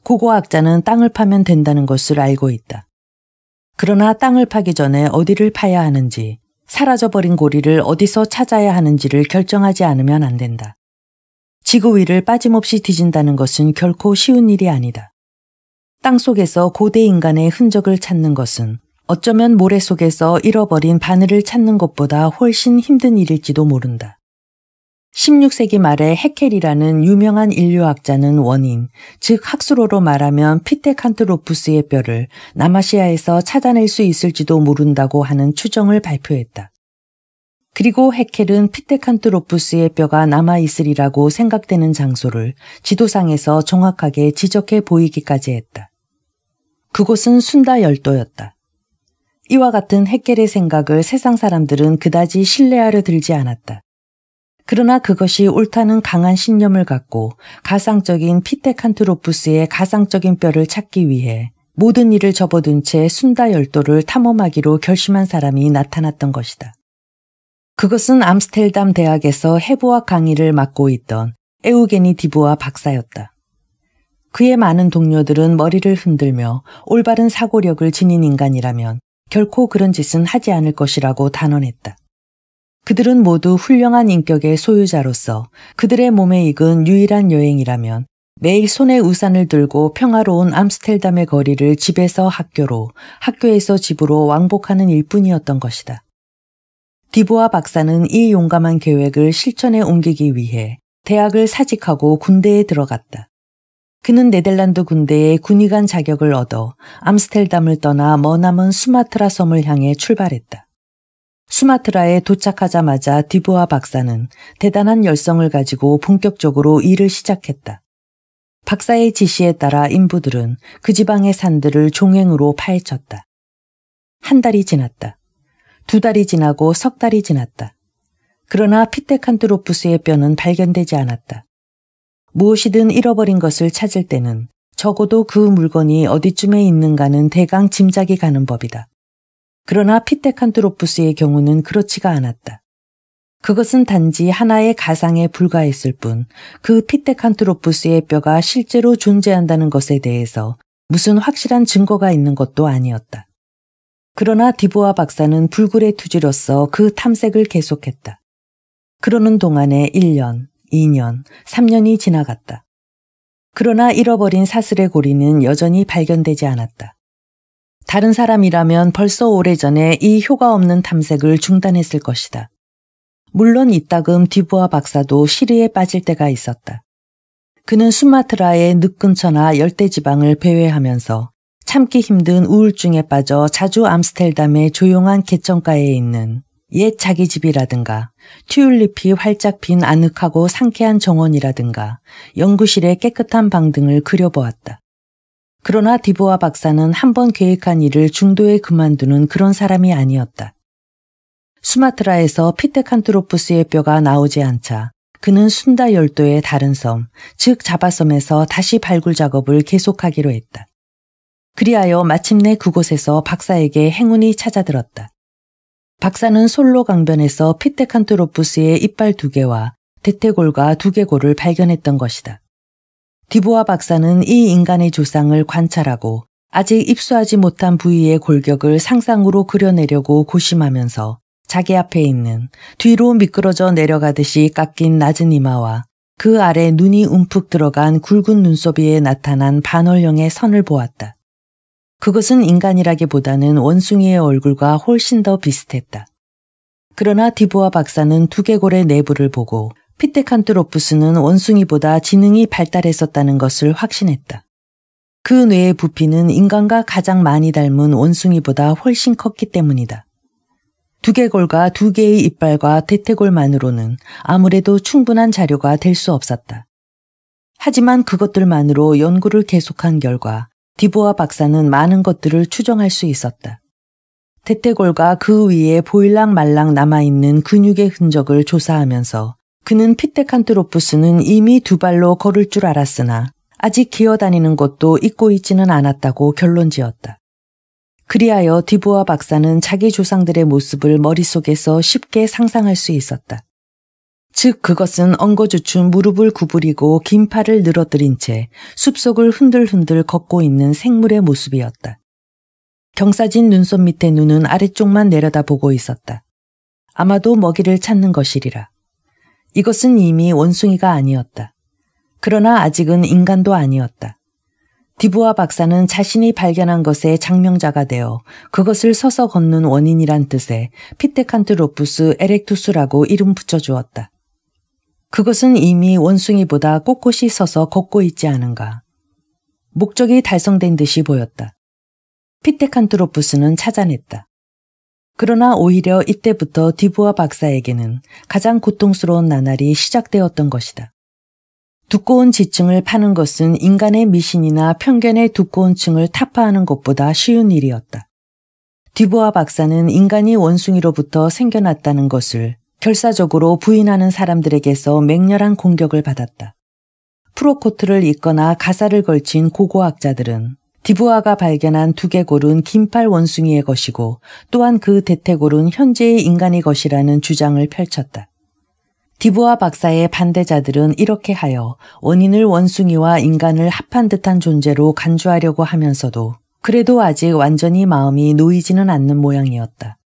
고고학자는 땅을 파면 된다는 것을 알고 있다. 그러나 땅을 파기 전에 어디를 파야 하는지, 사라져버린 고리를 어디서 찾아야 하는지를 결정하지 않으면 안 된다. 지구 위를 빠짐없이 뒤진다는 것은 결코 쉬운 일이 아니다. 땅 속에서 고대 인간의 흔적을 찾는 것은 어쩌면 모래 속에서 잃어버린 바늘을 찾는 것보다 훨씬 힘든 일일지도 모른다. 16세기 말에 헤켈이라는 유명한 인류학자는 원인, 즉 학술어로 말하면 피테칸트로푸스의 뼈를 남아시아에서 찾아낼 수 있을지도 모른다고 하는 추정을 발표했다. 그리고 헤켈은 피테칸트로푸스의 뼈가 남아있으리라고 생각되는 장소를 지도상에서 정확하게 지적해 보이기까지 했다. 그곳은 순다 열도였다. 이와 같은 헤켈의 생각을 세상 사람들은 그다지 신뢰하려 들지 않았다. 그러나 그것이 옳다는 강한 신념을 갖고 가상적인 피테칸트로푸스의 가상적인 뼈를 찾기 위해 모든 일을 접어둔 채 순다 열도를 탐험하기로 결심한 사람이 나타났던 것이다. 그것은 암스테르담 대학에서 해부학 강의를 맡고 있던 에우게니 디보아 박사였다. 그의 많은 동료들은 머리를 흔들며 올바른 사고력을 지닌 인간이라면 결코 그런 짓은 하지 않을 것이라고 단언했다. 그들은 모두 훌륭한 인격의 소유자로서 그들의 몸에 익은 유일한 여행이라면 매일 손에 우산을 들고 평화로운 암스텔담의 거리를 집에서 학교로, 학교에서 집으로 왕복하는 일뿐이었던 것이다. 디보아 박사는 이 용감한 계획을 실천에 옮기기 위해 대학을 사직하고 군대에 들어갔다. 그는 네덜란드 군대의 군의관 자격을 얻어 암스텔담을 떠나 머나먼 수마트라 섬을 향해 출발했다. 수마트라에 도착하자마자 디보아 박사는 대단한 열성을 가지고 본격적으로 일을 시작했다. 박사의 지시에 따라 인부들은 그 지방의 산들을 종횡으로 파헤쳤다. 한 달이 지났다. 2달이 지나고 석 달이 지났다. 그러나 피테칸트로푸스의 뼈는 발견되지 않았다. 무엇이든 잃어버린 것을 찾을 때는 적어도 그 물건이 어디쯤에 있는가는 대강 짐작이 가는 법이다. 그러나 피테칸트로푸스의 경우는 그렇지가 않았다. 그것은 단지 하나의 가상에 불과했을 뿐 그 피테칸트로푸스의 뼈가 실제로 존재한다는 것에 대해서 무슨 확실한 증거가 있는 것도 아니었다. 그러나 디보아 박사는 불굴의 투지로서 그 탐색을 계속했다. 그러는 동안에 1년, 2년, 3년이 지나갔다. 그러나 잃어버린 사슬의 고리는 여전히 발견되지 않았다. 다른 사람이라면 벌써 오래전에 이 효과 없는 탐색을 중단했을 것이다. 물론 이따금 디보아 박사도 시리에 빠질 때가 있었다. 그는 수마트라의 늪 근처나 열대지방을 배회하면서 참기 힘든 우울증에 빠져 자주 암스텔담의 조용한 개천가에 있는 옛 자기 집이라든가 튤립이 활짝 핀 아늑하고 상쾌한 정원이라든가 연구실의 깨끗한 방 등을 그려보았다. 그러나 디보아 박사는 한번 계획한 일을 중도에 그만두는 그런 사람이 아니었다. 수마트라에서 피테칸트로푸스의 뼈가 나오지 않자 그는 순다 열도의 다른 섬, 즉 자바섬에서 다시 발굴 작업을 계속하기로 했다. 그리하여 마침내 그곳에서 박사에게 행운이 찾아들었다. 박사는 솔로 강변에서 피테칸트로푸스의 이빨 2개와 대퇴골과 두개골을 발견했던 것이다. 디보아 박사는 이 인간의 조상을 관찰하고 아직 입수하지 못한 부위의 골격을 상상으로 그려내려고 고심하면서 자기 앞에 있는 뒤로 미끄러져 내려가듯이 깎인 낮은 이마와 그 아래 눈이 움푹 들어간 굵은 눈썹 위에 나타난 반월형의 선을 보았다. 그것은 인간이라기보다는 원숭이의 얼굴과 훨씬 더 비슷했다. 그러나 디보아 박사는 두개골의 내부를 보고 피테칸트로푸스는 원숭이보다 지능이 발달했었다는 것을 확신했다. 그 뇌의 부피는 인간과 가장 많이 닮은 원숭이보다 훨씬 컸기 때문이다. 두개골과 2개의 이빨과 대퇴골만으로는 아무래도 충분한 자료가 될 수 없었다. 하지만 그것들만으로 연구를 계속한 결과 디보아 박사는 많은 것들을 추정할 수 있었다. 대퇴골과 그 위에 보일랑 말랑 남아있는 근육의 흔적을 조사하면서 그는 피테칸트로푸스는 이미 2발로 걸을 줄 알았으나 아직 기어다니는 것도 잊고 있지는 않았다고 결론지었다. 그리하여 디보아 박사는 자기 조상들의 모습을 머릿속에서 쉽게 상상할 수 있었다. 즉 그것은 엉거주춤 무릎을 구부리고 긴 팔을 늘어뜨린 채 숲속을 흔들흔들 걷고 있는 생물의 모습이었다. 경사진 눈썹 밑의 눈은 아래쪽만 내려다보고 있었다. 아마도 먹이를 찾는 것이리라. 이것은 이미 원숭이가 아니었다. 그러나 아직은 인간도 아니었다. 디보아 박사는 자신이 발견한 것의 장명자가 되어 그것을 서서 걷는 원인이란 뜻의 피테칸트로푸스 에렉투스라고 이름 붙여주었다. 그것은 이미 원숭이보다 꼿꼿이 서서 걷고 있지 않은가. 목적이 달성된 듯이 보였다. 피테칸트로푸스는 찾아냈다. 그러나 오히려 이때부터 디보아 박사에게는 가장 고통스러운 나날이 시작되었던 것이다. 두꺼운 지층을 파는 것은 인간의 미신이나 편견의 두꺼운 층을 타파하는 것보다 쉬운 일이었다. 디보아 박사는 인간이 원숭이로부터 생겨났다는 것을 결사적으로 부인하는 사람들에게서 맹렬한 공격을 받았다. 프로코트를 입거나 가사를 걸친 고고학자들은 디보아가 발견한 두개골은 긴팔 원숭이의 것이고 또한 그 대퇴골은 현재의 인간의 것이라는 주장을 펼쳤다. 디부아 박사의 반대자들은 이렇게 하여 원인을 원숭이와 인간을 합한 듯한 존재로 간주하려고 하면서도 그래도 아직 완전히 마음이 놓이지는 않는 모양이었다.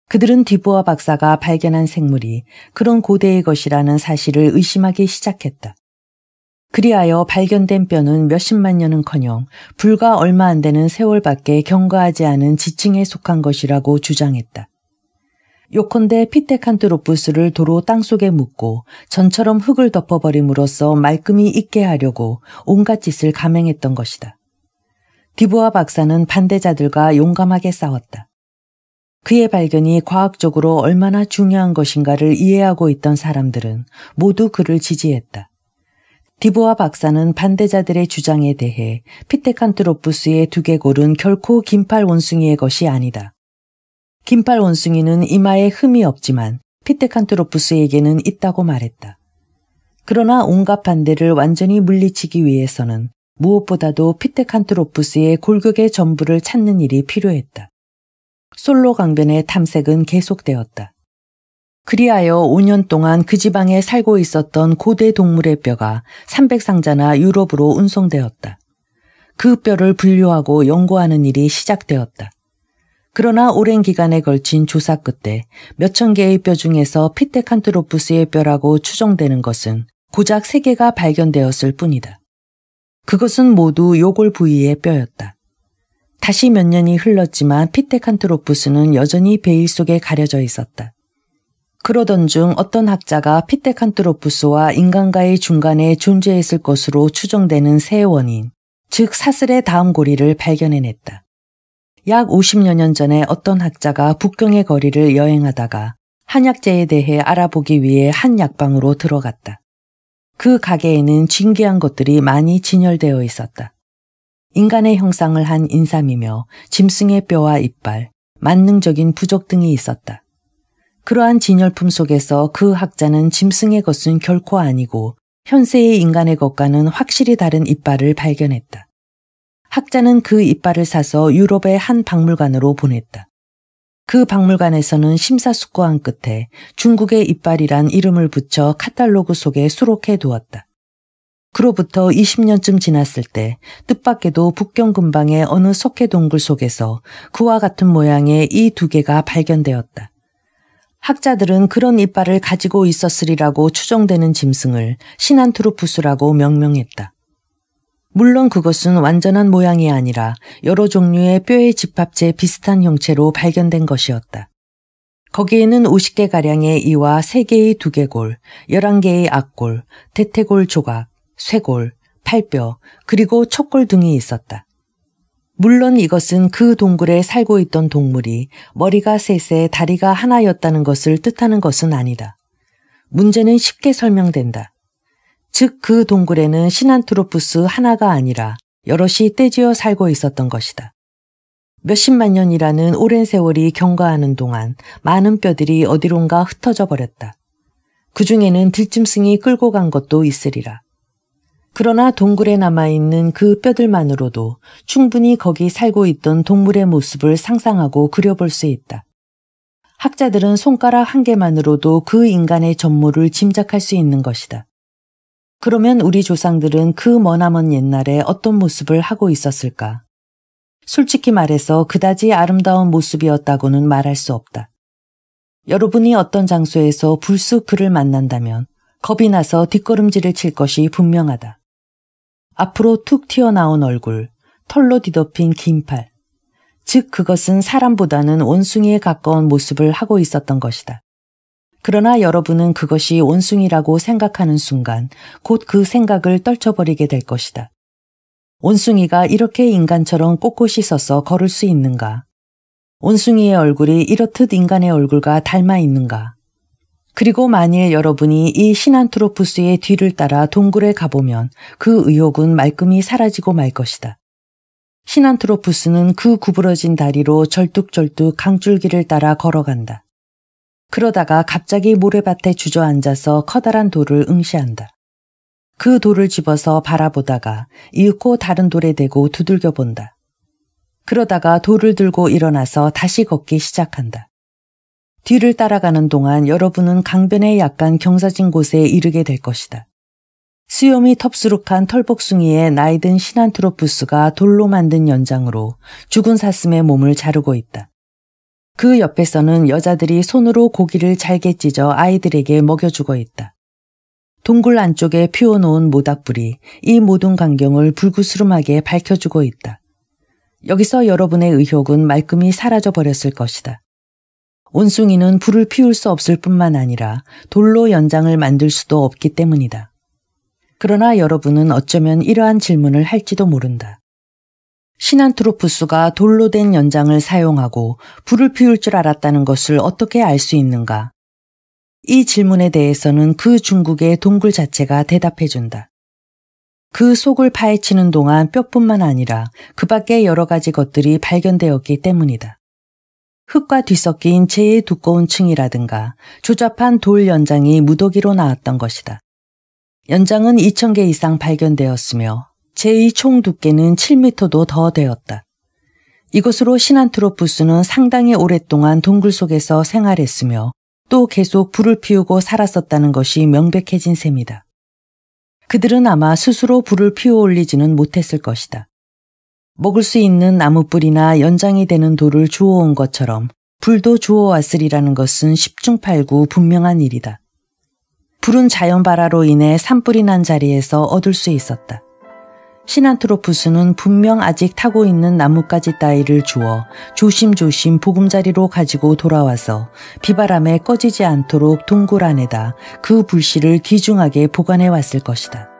그들은 디부아 박사가 발견한 생물이 그런 고대의 것이라는 사실을 의심하기 시작했다. 그리하여 발견된 뼈는 몇십만 년은커녕 불과 얼마 안 되는 세월밖에 경과하지 않은 지층에 속한 것이라고 주장했다. 요컨대 피테칸트로푸스를 도로 땅속에 묻고 전처럼 흙을 덮어버림으로써 말끔히 잊게 하려고 온갖 짓을 감행했던 것이다. 디부아 박사는 반대자들과 용감하게 싸웠다. 그의 발견이 과학적으로 얼마나 중요한 것인가를 이해하고 있던 사람들은 모두 그를 지지했다. 디부아 박사는 반대자들의 주장에 대해 피테칸트로푸스의 두개골은 결코 긴팔 원숭이의 것이 아니다. 긴팔 원숭이는 이마에 흠이 없지만 피테칸트로푸스에게는 있다고 말했다. 그러나 온갖 반대를 완전히 물리치기 위해서는 무엇보다도 피테칸트로푸스의 골격의 전부를 찾는 일이 필요했다. 솔로 강변의 탐색은 계속되었다. 그리하여 5년 동안 그 지방에 살고 있었던 고대 동물의 뼈가 300상자나 유럽으로 운송되었다. 그 뼈를 분류하고 연구하는 일이 시작되었다. 그러나 오랜 기간에 걸친 조사 끝에 몇천 개의 뼈 중에서 피테칸트로푸스의 뼈라고 추정되는 것은 고작 3개가 발견되었을 뿐이다. 그것은 모두 요골 부위의 뼈였다. 다시 몇 년이 흘렀지만 피테칸트로푸스는 여전히 베일 속에 가려져 있었다. 그러던 중 어떤 학자가 피테칸트로푸스와 인간과의 중간에 존재했을 것으로 추정되는 새 원인, 즉 사슬의 다음 고리를 발견해냈다. 약 50여 년 전에 어떤 학자가 북경의 거리를 여행하다가 한약재에 대해 알아보기 위해 한 약방으로 들어갔다. 그 가게에는 진귀한 것들이 많이 진열되어 있었다. 인간의 형상을 한 인삼이며 짐승의 뼈와 이빨, 만능적인 부족 등이 있었다. 그러한 진열품 속에서 그 학자는 짐승의 것은 결코 아니고 현세의 인간의 것과는 확실히 다른 이빨을 발견했다. 학자는 그 이빨을 사서 유럽의 한 박물관으로 보냈다. 그 박물관에서는 심사숙고한 끝에 중국의 이빨이란 이름을 붙여 카탈로그 속에 수록해 두었다. 그로부터 20년쯤 지났을 때 뜻밖에도 북경 근방의 어느 석회 동굴 속에서 그와 같은 모양의 이 2개가 발견되었다. 학자들은 그런 이빨을 가지고 있었으리라고 추정되는 짐승을 시난트로푸스라고 명명했다. 물론 그것은 완전한 모양이 아니라 여러 종류의 뼈의 집합체 비슷한 형체로 발견된 것이었다. 거기에는 50개가량의 이와 3개의 두개골, 11개의 앞골, 대퇴골 조각, 쇄골, 팔뼈, 그리고 척골 등이 있었다. 물론 이것은 그 동굴에 살고 있던 동물이 머리가 셋에 다리가 하나였다는 것을 뜻하는 것은 아니다. 문제는 쉽게 설명된다. 즉 그 동굴에는 시난트로푸스 하나가 아니라 여럿이 떼지어 살고 있었던 것이다. 몇십만 년이라는 오랜 세월이 경과하는 동안 많은 뼈들이 어디론가 흩어져 버렸다. 그 중에는 들짐승이 끌고 간 것도 있으리라. 그러나 동굴에 남아있는 그 뼈들만으로도 충분히 거기 살고 있던 동물의 모습을 상상하고 그려볼 수 있다. 학자들은 손가락 한 개만으로도 그 인간의 전모를 짐작할 수 있는 것이다. 그러면 우리 조상들은 그 머나먼 옛날에 어떤 모습을 하고 있었을까? 솔직히 말해서 그다지 아름다운 모습이었다고는 말할 수 없다. 여러분이 어떤 장소에서 불쑥 그를 만난다면 겁이 나서 뒷걸음질을 칠 것이 분명하다. 앞으로 툭 튀어나온 얼굴, 털로 뒤덮인 긴 팔. 즉 그것은 사람보다는 원숭이에 가까운 모습을 하고 있었던 것이다. 그러나 여러분은 그것이 원숭이라고 생각하는 순간 곧 그 생각을 떨쳐버리게 될 것이다. 원숭이가 이렇게 인간처럼 꼿꼿이 서서 걸을 수 있는가? 원숭이의 얼굴이 이렇듯 인간의 얼굴과 닮아 있는가? 그리고 만일 여러분이 이 시난트로푸스의 뒤를 따라 동굴에 가보면 그 의혹은 말끔히 사라지고 말 것이다. 시난트로푸스는 그 구부러진 다리로 절뚝절뚝 강줄기를 따라 걸어간다. 그러다가 갑자기 모래밭에 주저앉아서 커다란 돌을 응시한다. 그 돌을 집어서 바라보다가 이윽고 다른 돌에 대고 두들겨 본다. 그러다가 돌을 들고 일어나서 다시 걷기 시작한다. 뒤를 따라가는 동안 여러분은 강변의 약간 경사진 곳에 이르게 될 것이다. 수염이 텁수룩한 털복숭이의 나이든 시난트로푸스가 돌로 만든 연장으로 죽은 사슴의 몸을 자르고 있다. 그 옆에서는 여자들이 손으로 고기를 잘게 찢어 아이들에게 먹여주고 있다. 동굴 안쪽에 피워놓은 모닥불이 이 모든 광경을 불구스름하게 밝혀주고 있다. 여기서 여러분의 의욕은 말끔히 사라져버렸을 것이다. 온숭이는 불을 피울 수 없을 뿐만 아니라 돌로 연장을 만들 수도 없기 때문이다. 그러나 여러분은 어쩌면 이러한 질문을 할지도 모른다. 시난트로푸스가 돌로 된 연장을 사용하고 불을 피울 줄 알았다는 것을 어떻게 알 수 있는가? 이 질문에 대해서는 그 중국의 동굴 자체가 대답해준다. 그 속을 파헤치는 동안 뼈뿐만 아니라 그 밖에 여러 가지 것들이 발견되었기 때문이다. 흙과 뒤섞인 재의 두꺼운 층이라든가 조잡한 돌 연장이 무더기로 나왔던 것이다. 연장은 2,000개 이상 발견되었으며 재의 총 두께는 7m도 더 되었다. 이것으로 시난트로푸스는 상당히 오랫동안 동굴 속에서 생활했으며 또 계속 불을 피우고 살았었다는 것이 명백해진 셈이다. 그들은 아마 스스로 불을 피워 올리지는 못했을 것이다. 먹을 수 있는 나무뿌리나 연장이 되는 돌을 주워온 것처럼 불도 주워왔으리라는 것은 십중팔구 분명한 일이다. 불은 자연발화로 인해 산불이 난 자리에서 얻을 수 있었다. 시난트로푸스는 분명 아직 타고 있는 나뭇가지 따위를 주워 조심조심 보금자리로 가지고 돌아와서 비바람에 꺼지지 않도록 동굴 안에다 그 불씨를 귀중하게 보관해 왔을 것이다.